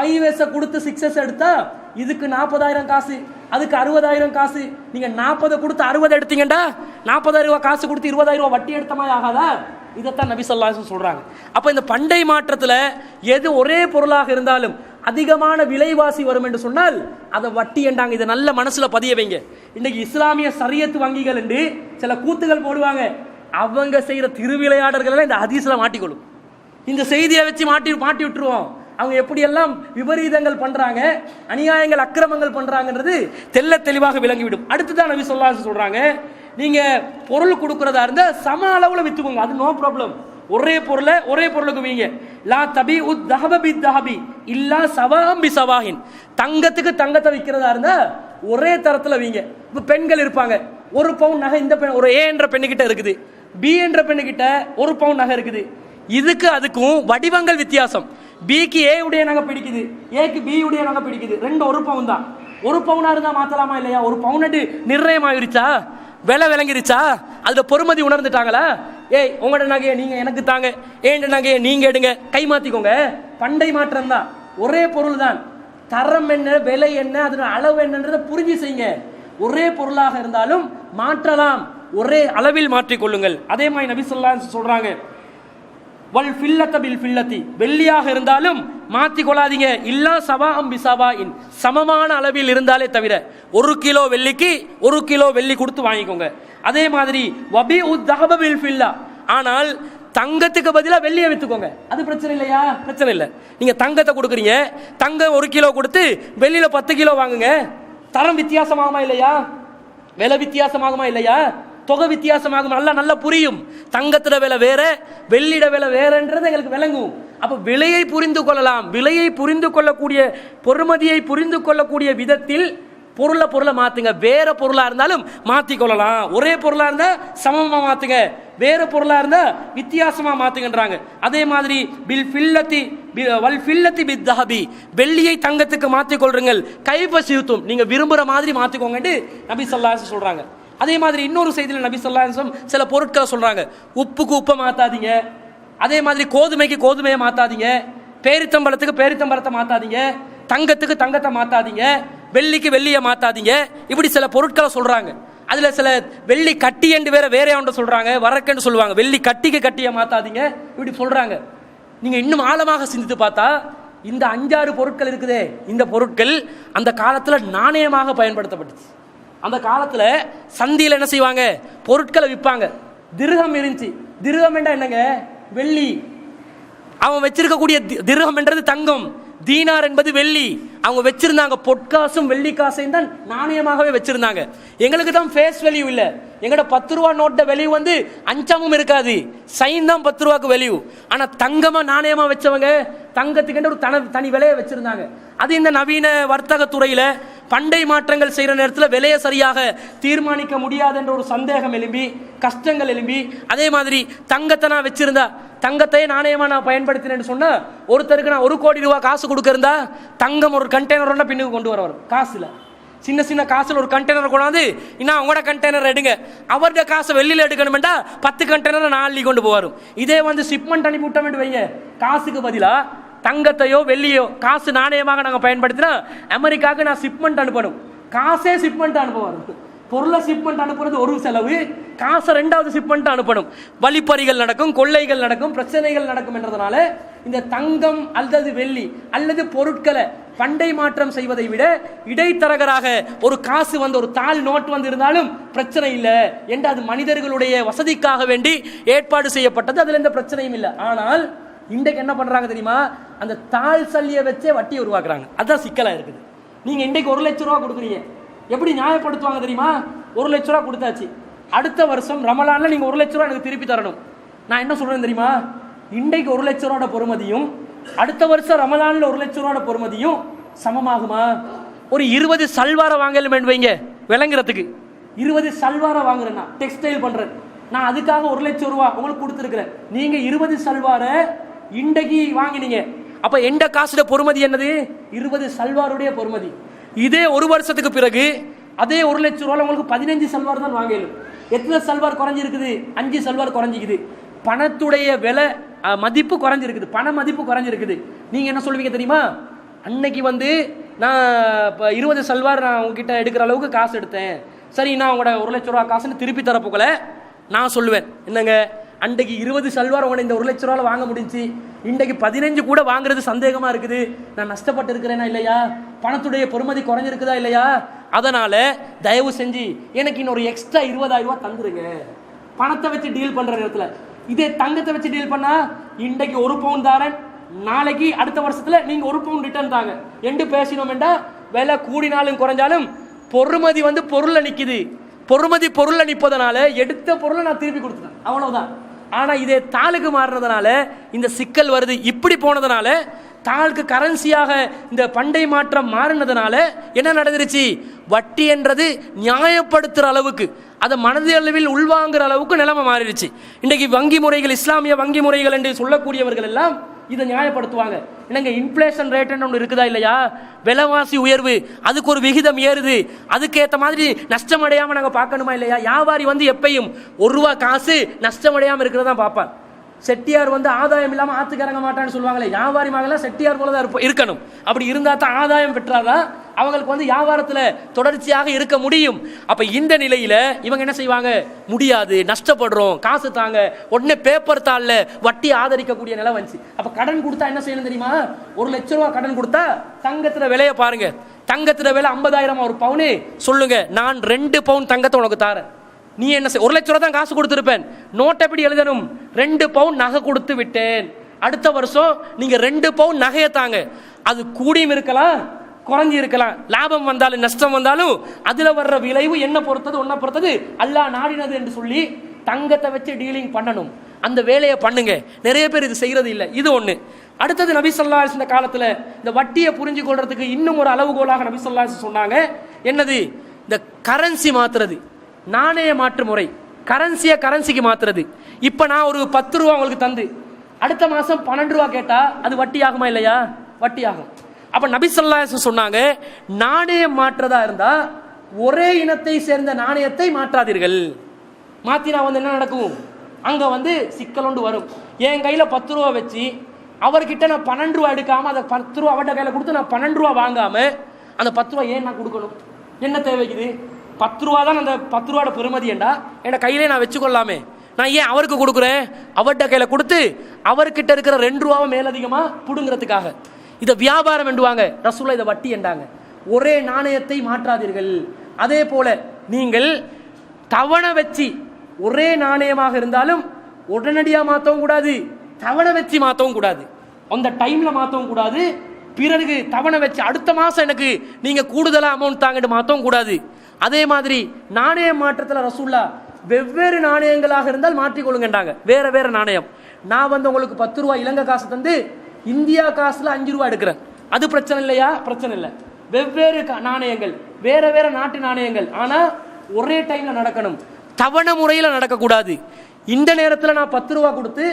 5S கொடுத்து 6S எடுத்தா இதுக்கு 40,000 காசு, அதுக்கு 60,000 காசு. நீங்க 40 கொடுத்து 60 எடுத்தீங்கடா, 40,000 ரூபாய் காசு கொடுத்து 20,000 ரூபாய் வட்டி எடுத்த மாதிரி ஆகாதா? இதைத்தான் நபி ஸல்லல்லாஹு அலைஹி வஸல்லம் சொல்றாங்க. அப்ப இந்த பண்டை மாற்றத்துல எது ஒரே பொருளாக இருந்தாலும் அதிகமான விலைவாசி வரும் என்று சொன்னால் அதை வட்டி என்றாங்க. இதை நல்ல மனசுல பதிய வைங்க. இன்னைக்கு இஸ்லாமிய ஷரியத் வங்கிகள் என்று சில கூத்துகள் போடுவாங்க, அவங்க செய்யற திருவிளையாடல்கள் இந்த ஹதீஸ்ல மாட்டிக்கொள்ளும். இந்த செய்தியை வச்சு மாட்டி விட்டுருவோம். அவங்க எப்படியெல்லாம் விபரீதங்கள் பண்றாங்க, அநியாயங்கள் அக்கிரமங்கள் பண்றாங்கன்றது தெல்ல தெளிவாக விளங்கிவிடும். அடுத்துதான் நபி ஸல்லல்லாஹு அலைஹி வஸல்லம் சொல்றாங்க, நீங்க பொருள் கொடுக்கறதா இருந்தா சம அளவுல வித்துக்கோங்க, அது நோ ப்ராப்ளம். ஒரே பொருளை ஒரே பொருளுக்கு வீங்க. லா தபீஉ தஹப பித்தஹபி இல்லா சவாஹம் பிசவாஹின், தங்கத்துக்கு தங்கத்தை விற்கிறதா இருந்தா ஒரே தரத்துல வீங்க. இப்ப பெண்கள் இருப்பாங்க, 1 பவுன் நகை இந்த பெண், ஒரு A என்ற பெண்ணுகிட்ட இருக்குது, B என்ற பெண்ணுகிட்ட 1 பவுன் நகை இருக்குது. இதுக்கு அதுக்கும் வடிவங்கள் வித்தியாசம். பிக்கு ஏ உடைய நகை பிடிக்குது, ஏக்கு பி உடைய நகை பிடிக்குது. ரெண்டு 1 பவுன் தான். 1 பவுனா இருந்தா மாத்தலாமா இல்லையா? 1 பவுன் நிர்ணயம் ஆயிருச்சா? விலை விளங்கிருச்சா? அதுல பொறுமதி உணர்ந்துட்டாங்களா? ஏய் உங்களோட நகையை நீங்க எனக்கு தாங்க, ஏண்ட நகையை நீங்க எடுங்க, கை மாத்திக்கோங்க. பண்டை மாற்றம் தான், ஒரே பொருள் தான். தரம் என்ன, விலை என்ன, அதோட அளவு என்னன்றதை புரிஞ்சு செய்யுங்க. ஒரே பொருளாக இருந்தாலும் மாற்றலாம், ஒரே அளவில் மாற்றிக்கொள்ளுங்கள். அதே மாதிரி நபி ஸல்லல்லாஹு அலைஹி வஸல்லம் சொல்றாங்க, வல் ஃபில்லத பில் ஃபில்லதி, வெள்ளியாக இருந்தாலும் மாத்தி கொள்ளாதீங்க. இல்லா சவாஅம் பிசவாஇன், சமமான அளவில் இருந்தாலே தவிர. 1 கிலோ வெள்ளிக்கு 1 கிலோ வெள்ளி கொடுத்து வாங்கிக்கோங்க. அதே மாதிரி வபிஉ தஹப பில் ஃபில்லா, ஆனால் தங்கத்துக்கு பதிலா வெள்ளியை வித்துக்கோங்க. அது பிரச்சனை இல்லையா? பிரச்சனை இல்லை. நீங்க தங்கத்தை கொடுக்குறீங்க, தங்கம் 1 கிலோ கொடுத்து வெள்ளியில 10 கிலோ வாங்குங்க. தரம் வித்தியாசமாகுமா இல்லையா? விலை வித்தியாசமாகுமா இல்லையா? தொகை வித்தியாசமாகும். நல்லா புரியும். தங்கத்திட விலை வேற, வெள்ளிட விலை வேறன்றது எங்களுக்கு விளங்கும். அப்ப விலையை புரிந்து கொள்ளலாம். விலையை புரிந்து கொள்ளக்கூடிய, பொறுமதியை புரிந்து கொள்ளக்கூடிய விதத்தில் பொருளை மாத்துங்க. வேற பொருளா இருந்தாலும் மாத்தி கொள்ளலாம். ஒரே பொருளா இருந்தா சமமா மாத்துங்க, வேற பொருளா இருந்தா வித்தியாசமா மாத்துங்கன்றாங்க. அதே மாதிரி பில் ஃபில்லதி வல் ஃபில்லதி பித் தஹபி, வெள்ளியை தங்கத்துக்கு மாத்தி கொள்றீங்கள். கைஃப ஷிதும், நீங்க விரும்புற மாதிரி மாத்திக்கோங்கன்னு நபி ஸல்லல்லாஹு அலைஹி வஸல்லம் சொல்றாங்க. அதே மாதிரி இன்னொரு செய்தியில் நபி ஸல்லல்லாஹு அலைஹி வஸல்லம் சில பொருட்களை சொல்றாங்க. உப்புக்கு உப்பை மாத்தாதீங்க, அதே மாதிரி கோதுமைக்கு கோதுமையை மாத்தாதீங்க, பேரித்தம்பழத்துக்கு பேரித்தம்பழத்தை மாத்தாதீங்க, தங்கத்துக்கு தங்கத்தை மாத்தாதீங்க, வெள்ளிக்கு வெள்ளியை மாத்தாதீங்க. இப்படி சில பொருட்களை சொல்றாங்க. அதுல சில வெள்ளி கட்டி என்று வேற ஒன்று சொல்றாங்க, வரக்கன்னு சொல்லுவாங்க. வெள்ளி கட்டிக்கு கட்டியை மாத்தாதீங்க, இப்படி சொல்றாங்க. நீங்க இன்னும் ஆழமாக சிந்தித்து பார்த்தா இந்த 5-6 பொருட்கள் இருக்குதே, இந்த பொருட்கள் அந்த காலத்துல நாணயமாக பயன்படுத்தப்பட்டுச்சு. அந்த காலத்துல சந்தியில் என்ன செய்வாங்க, பொருட்களை விற்பாங்க. திர்ஹம் இருந்துச்சு. திர்ஹம் என்றா என்னங்க? வெள்ளி. அவன் வச்சிருக்கக்கூடிய திர்ஹம் என்றது தங்கம், தீனார் என்பது வெள்ளி. அவங்க வச்சிருந்தாங்க பொற்காசும் வெள்ளி காசையும் தான் நாணயமாகவே வச்சிருந்தாங்க. எங்களுக்கு தான் ஃபேஸ் வேல்யூ இல்லை. எங்களோட 10 ரூபா நோட்ட வேல்யூ வந்து அஞ்சமும் இருக்காது, சைன் தான் 10 ரூபாய்க்கு வேல்யூ. ஆனா தங்கமா நாணயமா வச்சவங்க தங்கத்துக்கு ஒரு தனி விலையை வச்சிருந்தாங்க. அது இந்த நவீன வர்த்தக துறையில பண்டை மாற்றங்கள் செய்யற நேரத்தில் விலையை சரியாக தீர்மானிக்க முடியாது என்ற ஒரு சந்தேகம் எழும்பி, கஷ்டங்கள் எழும்பி, அதே மாதிரி தங்கத்தை நான் வச்சிருந்தா, தங்கத்தையே நாணயமா நான் பயன்படுத்தினேன்னு சொன்னா, ஒருத்தருக்கு நான் 1 கோடி ரூபாய் காசு கொடுக்க இருந்தா தங்கம் ஒரு கண்டெய்னர் பின்னுக்கு கொண்டு வர வரும். காசுல சின்ன காசுல ஒரு கண்டெய்னர் கொண்டாந்து, இன்னும் அவங்களோட கண்டெய்னர் எடுங்க, அவருடைய காசை வெளியில எடுக்கணும்டா 10 கண்டெய்னர் 4 கொண்டு போவாரும். இதே வந்து ஷிப்மெண்ட் அனுப்பி விட்டோம் வைங்க, காசுக்கு பதிலா தங்கத்தையோ வெள்ளியோ காசு நாணயமாக நாங்கள் பயன்படுத்தினா அமெரிக்காவுக்கு நான் ஷிப்மெண்ட் அனுப்பணும், காசே ஷிப்மெண்ட் அனுப்புவார். பொருளை ஷிப்மெண்ட் அனுப்புறது ஒரு செலவு, காசை 2வது ஷிப்மெண்ட் அனுப்பணும். வழிப்பறிகள் நடக்கும், கொள்ளைகள் நடக்கும், பிரச்சனைகள் நடக்கும் என்றதுனால இந்த தங்கம் அல்லது வெள்ளி அல்லது பொருட்களை பண்டை மாற்றம் செய்வதை விட இடைத்தரகராக ஒரு காசு வந்து, ஒரு தாள் நோட் வந்து இருந்தாலும் பிரச்சனை இல்லை என்று அது மனிதர்களுடைய வசதிக்காக வேண்டி ஏற்பாடு செய்யப்பட்டது. அதுல எந்த பிரச்சனையும் இல்லை. ஆனால் இன்றைக்கு என்ன பண்றாங்க தெரியுமா? அந்த தாள் சல்லியை வச்சே வட்டி உருவாக்குறாங்க. அதுதான் சிக்கலா இருக்குது. நீங்க இன்றைக்கு 1 லட்சம் ரூபா கொடுக்குறீங்க, எப்படி நியாயப்படுத்துவாங்க தெரியுமா? 1 லட்ச ரூபா கொடுத்தாச்சு, அடுத்த வருஷம் ரமலான்ல நீங்க 1 லட்ச ரூபா எனக்கு திருப்பி தரணும். நான் என்ன சொல்றேன் தெரியுமா? இன்றைக்கு 1 லட்ச ரூபாயோட பொறுமதியும் அடுத்த வருஷம் ரமலான்ல 1 லட்ச ரூபாயோட பொறுமதியும் சமமாகுமா? ஒரு 20 சல்வாரை வாங்கலும் வைங்க, விளங்குறதுக்கு 20 சல்வாரை வாங்குறேன்னா டெக்ஸ்டைல் பண்றேன், நான் அதுக்காக 1 லட்சம் ரூபா உங்களுக்கு கொடுத்துருக்கிறேன். நீங்க 20 சல்வாரை இன்றைக்கு வாங்கினீங்க, அப்ப எந்த காசுட பொறுமதி என்னது? 20 சல்வாருடைய பொறுமதி. இதே 1 வருஷத்துக்கு பிறகு அதே 1 லட்சம் ரூபாய் உங்களுக்கு 15 சல்வார் தான் வாங்கலும். எத்தனை சல்வார் குறைஞ்சிருக்குது? 5 சல்வார் குறைஞ்சிக்குது. பணத்துடைய விலை மதிப்பு குறைஞ்சிருக்குது, பண மதிப்பு குறைஞ்சிருக்குது. நீங்க என்ன சொல்லுவீங்க தெரியுமா? அன்னைக்கு வந்து நான் 20 சல்வார் நான் உங்ககிட்ட எடுக்கிற அளவுக்கு காசு எடுத்தேன், சரி நான் உங்களோட 1 லட்ச ரூபா காசுன்னு திருப்பி தரப்போக்கல நான் சொல்லுவேன், என்னங்க அன்றைக்கு 20 சல்வார் உங்களை இந்த 1 லட்ச ரூபாய் வாங்க முடிஞ்சு, இன்றைக்கு 15 கூட வாங்குறது சந்தேகமா இருக்குது. நான் நஷ்டப்பட்டு இருக்கிறேனா இல்லையா? பணத்துடைய பொறுமதி குறைஞ்சிருக்குதா இல்லையா? அதனால தயவு செஞ்சு எனக்கு இன்னொரு எக்ஸ்ட்ரா 20,000 ரூபாய் தந்துருங்க. பணத்தை வச்சு டீல் பண்ற நேரத்தில் இதே தங்கத்தை வச்சு டீல் பண்ணா, இன்றைக்கு 1 பவுன் தாரன், நாளைக்கு அடுத்த வருஷத்துல நீங்க 1 பவுன் ரிட்டர்ன் தாங்க என்று பேசினோம் என்றா, விலை கூடினாலும் குறைஞ்சாலும் பொறுமதி வந்து பொருள்ல நிக்குது. பொறுமதி பொருள்ல நிப்பதனால எடுத்த பொருளை நான் திருப்பி கொடுத்துட்டேன், அவ்வளவுதான். ஆனா இதே தாளுக்கு மாறுறதுனால இந்த சிக்கல் வருது. இப்படி போனதுனால தாளுக்கு கரன்சியாக இந்த பண்டை மாற்றம் மாறினதுனால என்ன நடந்துருச்சு, வட்டி என்றது நியாயப்படுத்துகிற அளவுக்கு, அதை மனதளவில் உள்வாங்குற அளவுக்கு நிலைமை மாறிடுச்சு. இன்றைக்கு வங்கி முறைகள், இஸ்லாமிய வங்கி முறைகள் என்று சொல்லக்கூடியவர்கள் எல்லாம் இதை நியாயப்படுத்துவாங்க. என்னங்க இன்ஃப்ளேஷன் ரேட்னு ஒன்று இருக்குதா இல்லையா, விலைவாசி உயர்வு, அதுக்கு ஒரு விகிதம் ஏறுது, அதுக்கேற்ற மாதிரி நஷ்டம் அடையாமல் நாங்கள் பார்க்கணுமா இல்லையா. வியாபாரி வந்து எப்பையும் ₹1 காசு நஷ்டம் அடையாமல் இருக்கிறதா பார்ப்பார். செட்டியார் வந்து ஆதாயம் இல்லாமல் ஆத்துக்கு இறங்க மாட்டான்னு சொல்லுவாங்களே, வியாபாரி மகளாம் செட்டியார் போல தான் இருக்கணும். அப்படி இருந்தால் தான் ஆதாயம் பெற்றாதான் அவங்களுக்கு வந்து வியாபாரத்தில் தொடர்ச்சியாக இருக்க முடியும். அப்போ இந்த நிலையில் இவங்க என்ன செய்வாங்க, முடியாது, நஷ்டப்படுறோம், காசு தாங்க, உடனே பேப்பர் தாளில் வட்டி ஆதரிக்கக்கூடிய நிலை வந்துச்சு. அப்போ கடன் கொடுத்தா என்ன செய்யணும் தெரியுமா, ₹1,00,000 கடன் கொடுத்தா தங்கத்தில் விலையை பாருங்க, தங்கத்தில் விலை 50,000 ஒரு பவுனு, சொல்லுங்க நான் 2 பவுன் தங்கத்தை உனக்கு தாரேன், நீ என்ன செய், ₹1,00,000 தான் காசு கொடுத்துருப்பேன், நோட் எப்படி எழுதணும், 2 பவுன் நகை கொடுத்து விட்டேன், அடுத்த வருஷம் நீங்க 2 பவுன் நகையை தாங்க. அது கூடியும் இருக்கலாம், குறைஞ்சி இருக்கலாம், லாபம் வந்தாலும் நஷ்டம் வந்தாலும் அதுல வர்ற விளைவு என்ன பொறுத்தது, ஒன்ன பொறுத்தது, அல்லாஹ் நாடினது என்று சொல்லி தங்கத்தை வச்சு டீலிங் பண்ணணும். அந்த வேலையை பண்ணுங்க. நிறைய பேர் இது செய்யறது இல்லை. இது ஒண்ணு. அடுத்தது நபி ஸல்லல்லாஹு அலைஹி வஸல்லம் காலத்துல இந்த வட்டியை புரிஞ்சு கொள்றதுக்கு இன்னும் ஒரு அளவுகோலாக நபி ஸல்லல்லாஹு அலைஹி வஸல்லம் சொன்னாங்க. என்னது, இந்த கரன்சி மாத்துறது, நாணய மாற்று முறை, கரன்சியை கரன்சிக்கு மாத்துறது. இப்ப நான் ஒரு ₹10 உங்களுக்கு தந்து அடுத்த மாசம் ₹12 கேட்டா அது வட்டி ஆகுமா இல்லையா, வட்டி ஆகும். அப்ப நபி ஸல்லல்லாஹு அலைஹி வஸல்லம் சொன்னாங்க, நாணயம் மாற்றதா இருந்தா ஒரே இனத்தை சேர்ந்த நாணயத்தை மாற்றாதீர்கள். மாத்தினா வந்து என்ன நடக்கும், அங்க வந்து சிக்கல் ஒன்று வரும். என் கையில ₹10 வச்சு அவர்கிட்ட நான் ₹12 எடுக்காம அதை ₹10 அவர்கிட்ட கையில கொடுத்து நான் ₹12 வாங்காம அந்த ₹10 ஏன் நான் கொடுக்கணும், என்ன தேவைக்குது, ₹10 தான் அந்த ₹10 பெருமதி என்றா என் கையிலே நான் வச்சுக்கொள்ளாமே, நான் ஏன் அவருக்கு கொடுக்குறேன், அவர்கிட்ட கையில கொடுத்து அவர்கிட்ட இருக்கிற ₹2 மேலதிகமா புடுங்கிறதுக்காக. இதை வியாபாரம் என்றுவாங்க, ரசூலுல்லாஹ் இதை வட்டி என்றாங்க. ஒரே நாணயத்தை மாற்றாதீர்கள். அதே போல நீங்கள் தவணை வச்சு ஒரே நாணயமாக இருந்தாலும் உடனடியாக மாற்றவும் கூடாது, தவணை வச்சு மாற்றவும் கூடாது, அந்த டைம்ல மாற்றவும் கூடாது, பிறகு தவணை வச்சு அடுத்த மாசம் எனக்கு நீங்க கூடுதலா அமௌண்ட் தாங்கிட்டு மாற்றவும் கூடாது. அதே மாதிரி நாணய மாற்றத்தில் ரசூலுல்லாஹ் வெவ்வேறு நாணயங்களாக இருந்தால் மாற்றிக்கொள்ளுங்கன்றாங்க. வேற வேற நாணயம், நான் வந்து உங்களுக்கு ₹10 இலங்கை காசு தந்து இந்தியா காசுல ₹5 எடுக்கிறேன், அது பிரச்சனை இல்லையா, பிரச்சனை இல்லை. வெவ்வேறு நாணயங்கள், வேற வேற நாட்டு நாணயங்கள், ஆனா ஒரே டைம்ல நடக்கணும், தவணை முறையில நடக்கக்கூடாது. இந்த நேரத்தில் நான் ₹10 கொடுத்து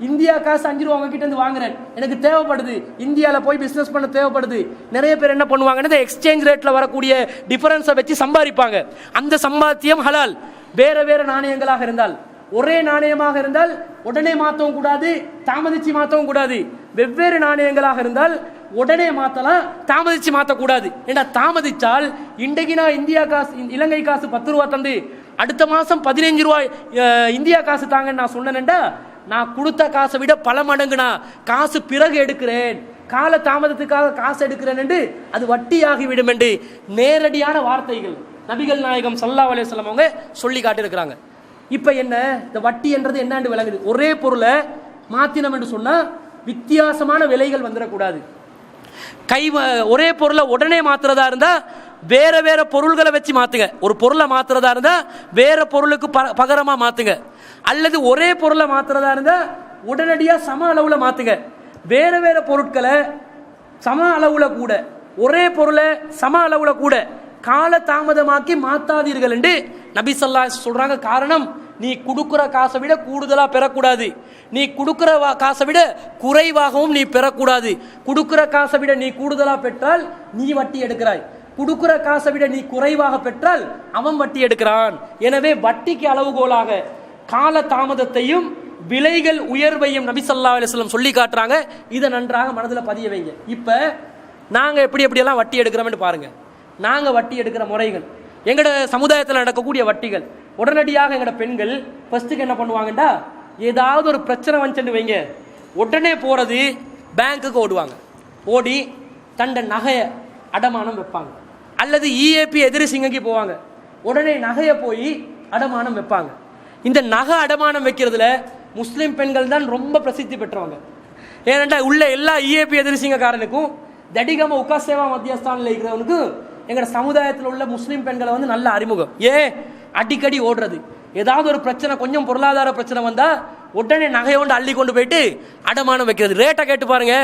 இந்தியா காசு ₹5 உங்ககிட்ட இருந்து வாங்குறேன், எனக்கு தேவைப்படுது, இந்தியாவில் போய் பிசினஸ் பண்ண தேவைப்படுது. நிறைய பேர் என்ன பண்ணுவாங்கன்னா எக்ஸ்சேஞ்ச் ரேட்ல வரக்கூடிய டிஃபரன்ஸை வச்சு சம்பாதிப்பாங்க. அந்த சம்பாத்தியம் ஹலால். வேற வேற நாணயங்களாக இருந்தால், ஒரே நாணயமாக இருந்தால் உடனே மாற்றவும் கூடாது, தாமதிச்சு மாற்றவும் கூடாது. வெவ்வேறு நாணயங்களாக இருந்தால் உடனே மாற்றலாம், தாமதிச்சு மாற்றக்கூடாது. ஏன்னா தாமதிச்சால் இன்றைக்கு நான் இந்தியா காசு இலங்கை காசு ₹10 தந்து அடுத்த மாசம் ₹15 இந்தியா காசு தாங்கன்னு நான் சொன்னேன்டா, நான் கொடுத்த காசை விட பல மடங்கு நான் காசு பிறகு எடுக்கிறேன், கால தாமதத்துக்காக காசு எடுக்கிறேன் என்று அது வட்டியாகிவிடும் என்று நேரடியான வார்த்தைகள் நபிகள் நாயகம் ஸல்லல்லாஹு அலைஹி வஸல்லம் அவங்க சொல்லி காட்டியிருக்கிறாங்க. இப்ப என்ன, இந்த வட்டி என்றது என்னன்னு விளங்குது. ஒரே பொருளை மாத்தினம் என்று சொன்னா வித்தியாசமான விலைகள் வந்துடக்கூடாது. ஒரே பொருளை உடனே மாத்துறதா இருந்தா வேற வேற பொருள்களை வச்சு மாத்துங்க. ஒரு பொருளை மாத்துறதா இருந்தா வேற பொருளுக்கு பகரமா மாத்துங்க. அல்லது ஒரே பொருளை மாத்துறதா இருந்தா உடனடியா சம அளவுல மாத்துங்க. வேற வேற பொருட்களை சம அளவுல கூட, ஒரே பொருளை சம அளவுல கூட கால தாமதமாக்கி மாத்தாதீர்கள் என்று நபி ஸல்லல்லாஹு அலைஹி வஸல்லம் சொல்றாங்க. காரணம், நீ கொடுக்கிற காசை விட கூடுதலா பெறக்கூடாது, நீ கொடுக்கிற காசை விட குறைவாகவும் நீ பெறக்கூடாது. கொடுக்கிற காசை விட நீ கூடுதலா பெற்றால் நீ வட்டி எடுக்கிறாய், கொடுக்கிற காசை விட நீ குறைவாக பெற்றால் அவன் வட்டி எடுக்கிறான். எனவே வட்டிக்கு அளவுகோலாக கால தாமதத்தையும் விலைகள் உயர்வையும் நபி ஸல்லல்லாஹு அலைஹி வஸல்லம் சொல்லி காட்டுறாங்க. இதை நன்றாக மனதில் பதிய வைங்க. இப்ப நாங்க எப்படியெல்லாம் வட்டி எடுக்கிறோம்னு பாருங்க. நாங்க வட்டி எடுக்கிற முறைகள், எங்கட சமுதாயத்தில் நடக்கக்கூடிய வட்டிகள். உடனடியாக எங்கட பெண்கள் ஃபர்ஸ்ட்டுக்கு என்ன பண்ணுவாங்கடா, ஏதாவது ஒரு பிரச்சனை வந்துச்சுன்னு வைங்க, உடனே போறது பேங்க்குக்கு ஓடுவாங்க. ஓடி தண்ட நகையை அடமானம் வைப்பாங்க. அல்லது இஏபி எதிரி சிங்கி போவாங்க, உடனே நகையை போய் அடமானம் வைப்பாங்க. இந்த நகை அடமானம் வைக்கிறதுல முஸ்லிம் பெண்கள் தான் ரொம்ப பிரசித்தி பெற்றவங்க. ஏனென்றா உள்ள எல்லா இஏபி எதிரி சிங்கக்காரனுக்கும் தடிகம உக்காசேவா மத்தியஸ்தானில் இருக்கிறவனுக்கு எங்களோட சமுதாயத்தில் உள்ள முஸ்லீம் பெண்களை வந்து நல்ல அறிமுகம். அடிக்கடி ஓடுறது, ஏதாவது ஒரு பிரச்சனை, கொஞ்சம் பொருளாதார பிரச்சனை வந்தா உடனே நகையோண்டு அள்ளி கொண்டு போயிட்டு அடமானம் வைக்கிறது. ரேட்டை கேட்டு பாருங்க,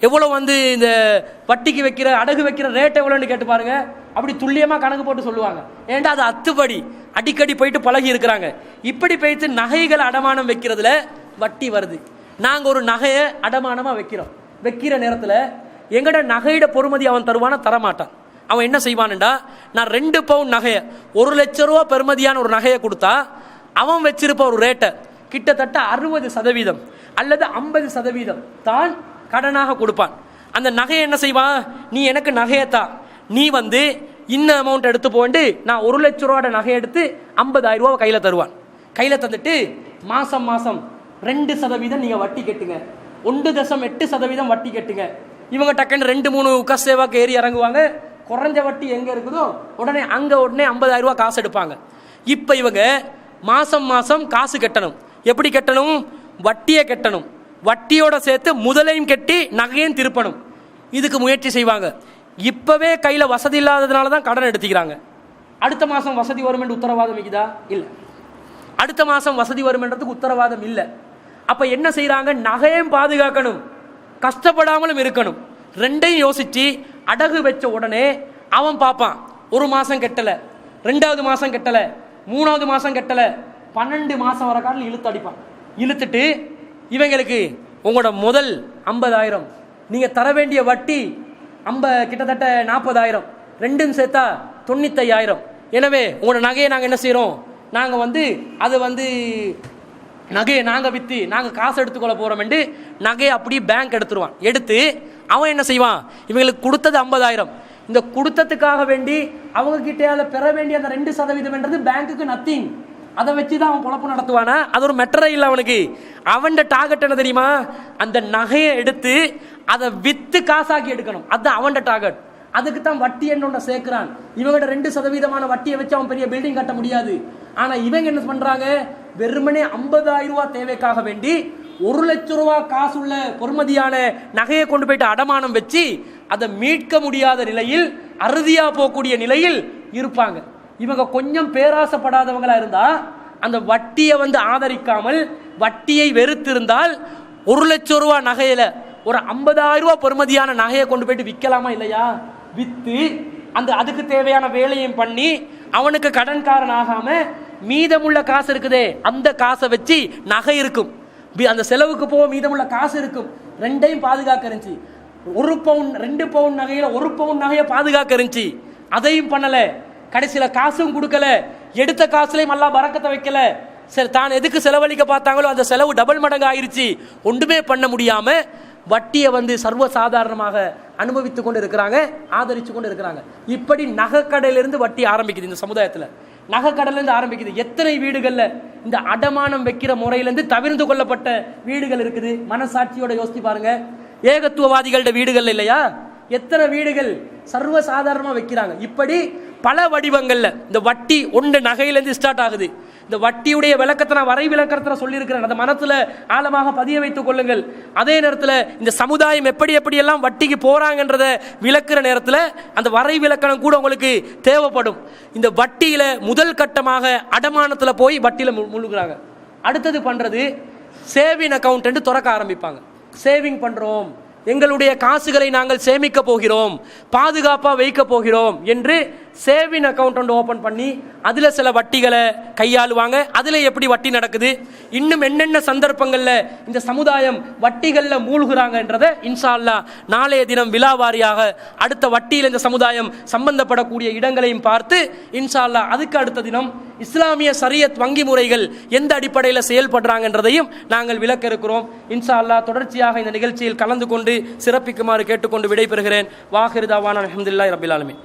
எவ்வளோ வந்து இந்த வட்டிக்கு வைக்கிற அடகு வைக்கிற ரேட் எவ்வளோன்னு கேட்டு பாருங்க. அப்படி துல்லியமாக கணக்கு போட்டு சொல்லுவாங்க. ஏன்டா அது அத்துப்படி அடிக்கடி போயிட்டு பழகி இருக்கிறாங்க. இப்படி போயிட்டு நகைகளை அடமானம் வைக்கிறதுல வட்டி வருது. நாங்கள் ஒரு நகையை அடமானமாக வைக்கிற நேரத்தில் எங்கட நகையிட பொறுமதி அவன் தருவானா? தரமாட்டான். அவன் என்ன செய்வான்டா, நான் 2 பவுன் நகையை 1 லட்ச ரூபா பெறுமதியான ஒரு நகையை கொடுத்தா அவன் வச்சிருப்ப ஒரு ரேட்டை கிட்டத்தட்ட 60% அல்லது 50% தான் கடனாக கொடுப்பான். அந்த நகையை என்ன செய்வான், நீ எனக்கு நகையத்தா, நீ வந்து இன்ன அமௌண்ட் எடுத்து போண்டு நான் 1 லட்ச ரூபாட நகை எடுத்து 50,000 ரூபா கையில் தருவான். கையில் தந்துட்டு மாதம் 2% நீங்கள் வட்டி கட்டுங்க, 1.8% வட்டி கட்டுங்க. இவங்க டக்குன்னு 2-3 உக்கசேவாக்கு ஏறி இறங்குவாங்க. குறைஞ்ச வட்டி எங்கே இருக்குதோ உடனே 50,000 ரூபா காசு எடுப்பாங்க. இப்போ இவங்க மாதம் காசு கட்டணும். எப்படி கட்டணும்? வட்டியை கட்டணும். வட்டியோட சேர்த்து முதலையும் கட்டி நகையும் திருப்பணும். இதுக்கு முயற்சி செய்வாங்க. இப்போவே கையில் வசதி இல்லாததுனால தான் கடன் எடுத்துக்கிறாங்க. அடுத்த மாதம் வசதி வரும் என்று உத்தரவாதம் இருக்குதா? இல்லை. அடுத்த மாதம் வசதி வரும் என்றதுக்கு உத்தரவாதம் இல்லை. அப்போ என்ன செய்கிறாங்க, நகையும் பாதுகாக்கணும், கஷ்டப்படாமலும் இருக்கணும். ரெண்டையும் யோசித்து அடகு வச்ச உடனே அவன் பார்ப்பான், 1 மாதம் கட்டலை, 2வது மாதம் கட்டலை, 3வது மாதம் கட்டலை, 12 மாதம் வர காட்டில் இழுத்து அடிப்பான். இழுத்துட்டு இவங்களுக்கு உங்களோட முதல் 50,000, நீங்கள் தர வேண்டிய வட்டி கிட்டத்தட்ட 40,000, ரெண்டும் சேர்த்தா 95,000. எனவே உங்களோட நகையை நாங்கள் என்ன செய்கிறோம், நாங்கள் வந்து அதை வந்து நகையை நாங்கள் விற்று நாங்கள் காசு எடுத்துக்கொள்ள போகிறோம் என்று நகையை அப்படியே பேங்க் எடுத்துருவான். எடுத்து அவன் என்ன செய்வான், இவங்களுக்கு கொடுத்தது 50,000, இந்த கொடுத்ததுக்காக வேண்டி அவங்க கிட்டே பெற வேண்டிய அந்த 2% பேங்க்குக்கு நத்திங். அதை வச்சு தான் அவன் பொழப்பு நடத்துவானா? அது ஒரு மெட்டரே இல்லை அவனுக்கு. அவன் டார்கெட் என்ன தெரியுமா, அந்த நகையை எடுத்து அதை விற்று காசாக்கி எடுக்கணும். அதுதான் அவன் டார்கெட். அதுக்கு தான் வட்டி என்ன சேர்க்கிறான். இவங்கள்ட்ட 2% வட்டியை வச்சு அவன் பெரிய பில்டிங் கட்ட முடியாது. ஆனால் இவங்க என்ன பண்ணுறாங்க, வெறுமனே 50,000 ரூபா தேவைக்காக வேண்டி 1 லட்ச ரூபா காசுள்ள பொறுமதியான நகையை கொண்டு போயிட்டு அடமானம் வச்சு அதை மீட்க முடியாத நிலையில், அறுதியா போகக்கூடிய நிலையில் இருப்பாங்க. இவங்க கொஞ்சம் பேராசப்படாதவங்களா இருந்தா, அந்த வட்டியை வந்து ஆதரிக்காமல் வட்டியை வெறுத்திருந்தால் 1 லட்ச ரூபா நகையில ஒரு 50,000 ரூபா பெறுமதியான நகையை கொண்டு போயிட்டு விற்கலாமா? இல்லையா? விற்று அதுக்கு தேவையான வேலையும் பண்ணி அவனுக்கு கடன்காரன் ஆகாம மீதமுள்ள காசு இருக்குதே அந்த காசை வச்சு நகை இருக்கும், அந்த செலவுக்கு போக மீதமுள்ள காசு இருக்கும். ரெண்டையும் பாதுகாக்க இருந்துச்சு. 1 பவுன் 2 பவுன் நகையில 1 பவுன் நகையை பாதுகாக்க இருந்துச்சு. அதையும் பண்ணல. கடைசியில காசும் கொடுக்கல. எடுத்த காசுலையும் அல்லாஹ் பரக்கத்தை வைக்கல. சரி, தான் எதுக்கு செலவழிக்க பார்த்தாங்களோ அந்த செலவு டபுள் மடங்கு ஆயிருச்சு. ஒன்றுமே பண்ண முடியாம வட்டியை வந்து சர்வ சாதாரணமாக அனுபவித்து கொண்டு இருக்கிறாங்க, ஆதரிச்சு கொண்டு இருக்கிறாங்க. இப்படி நகைக்கடையிலிருந்து வட்டி ஆரம்பிக்குது. இந்த சமுதாயத்தில் நகைக்கடையிலிருந்து ஆரம்பிக்குது. எத்தனை வீடுகள்ல இந்த அடமானம் வைக்கிற முறையிலிருந்து தவிர்த்து கொள்ளப்பட்ட வீடுகள் இருக்குது. மனசாட்சியோட யோசிச்சு பாருங்க. ஏகத்துவவாதிகளோட வீடுகள் இல்லையா, எத்தனை வீடுகள் சர்வ சாதாரணமாக வைக்கிறாங்க. இப்படி பல வடிவங்கள்ல இந்த வட்டி ஒன்று நகையிலேருந்து ஸ்டார்ட் ஆகுது. இந்த வட்டியுடைய விளக்கத்தை நான் வரை விளக்கத்தில் சொல்லியிருக்கிறேன். அந்த மனத்தில் ஆழமாக பதிய வைத்துக் கொள்ளுங்கள். அதே நேரத்தில் இந்த சமுதாயம் எப்படி எப்படியெல்லாம் வட்டிக்கு போறாங்கன்றத விளக்குற நேரத்தில் அந்த வரை விளக்கணம் கூட உங்களுக்கு தேவைப்படும். இந்த வட்டியில முதல் கட்டமாக அடமானத்தில் போய் வட்டியில முழுகிறாங்க. அடுத்தது பண்றது சேவிங் அக்கௌண்ட் திறக்க ஆரம்பிப்பாங்க. சேவிங் பண்றோம், எங்களுடைய காசுகளை நாங்கள் சேமிக்க போகிறோம், பாதுகாப்பாக வைக்க போகிறோம் என்று சேவிங் அக்கௌண்ட் ஓப்பன் பண்ணி அதில் சில வட்டிகளை கையாளுவாங்க. அதில் எப்படி வட்டி நடக்குது, இன்னும் என்னென்ன சந்தர்ப்பங்களில் இந்த சமுதாயம் வட்டிகளில் மூழ்கிறாங்கன்றதை இன்ஷா அல்லாஹ் நாளைய தினம் விலாவாரியாக அடுத்த வட்டியில் இந்த சமுதாயம் சம்பந்தப்படக்கூடிய இடங்களையும் பார்த்து இன்ஷா அல்லாஹ் அதுக்கு அடுத்த தினம் இஸ்லாமிய ஷரியத் வங்கி முறைகள் எந்த அடிப்படையில் செயல்படுறாங்கன்றதையும் நாங்கள் விளக்க இருக்கிறோம். இன்ஷா அல்லாஹ் தொடர்ச்சியாக இந்த நிகழ்ச்சியில் கலந்து கொண்டு சிறப்பிக்குமாறு கேட்டுக்கொண்டு விடைபெறுகிறேன். வாஹிர் தாவானா அல்ஹம்துலில்லாஹி ரப்பில் ஆலமீன்.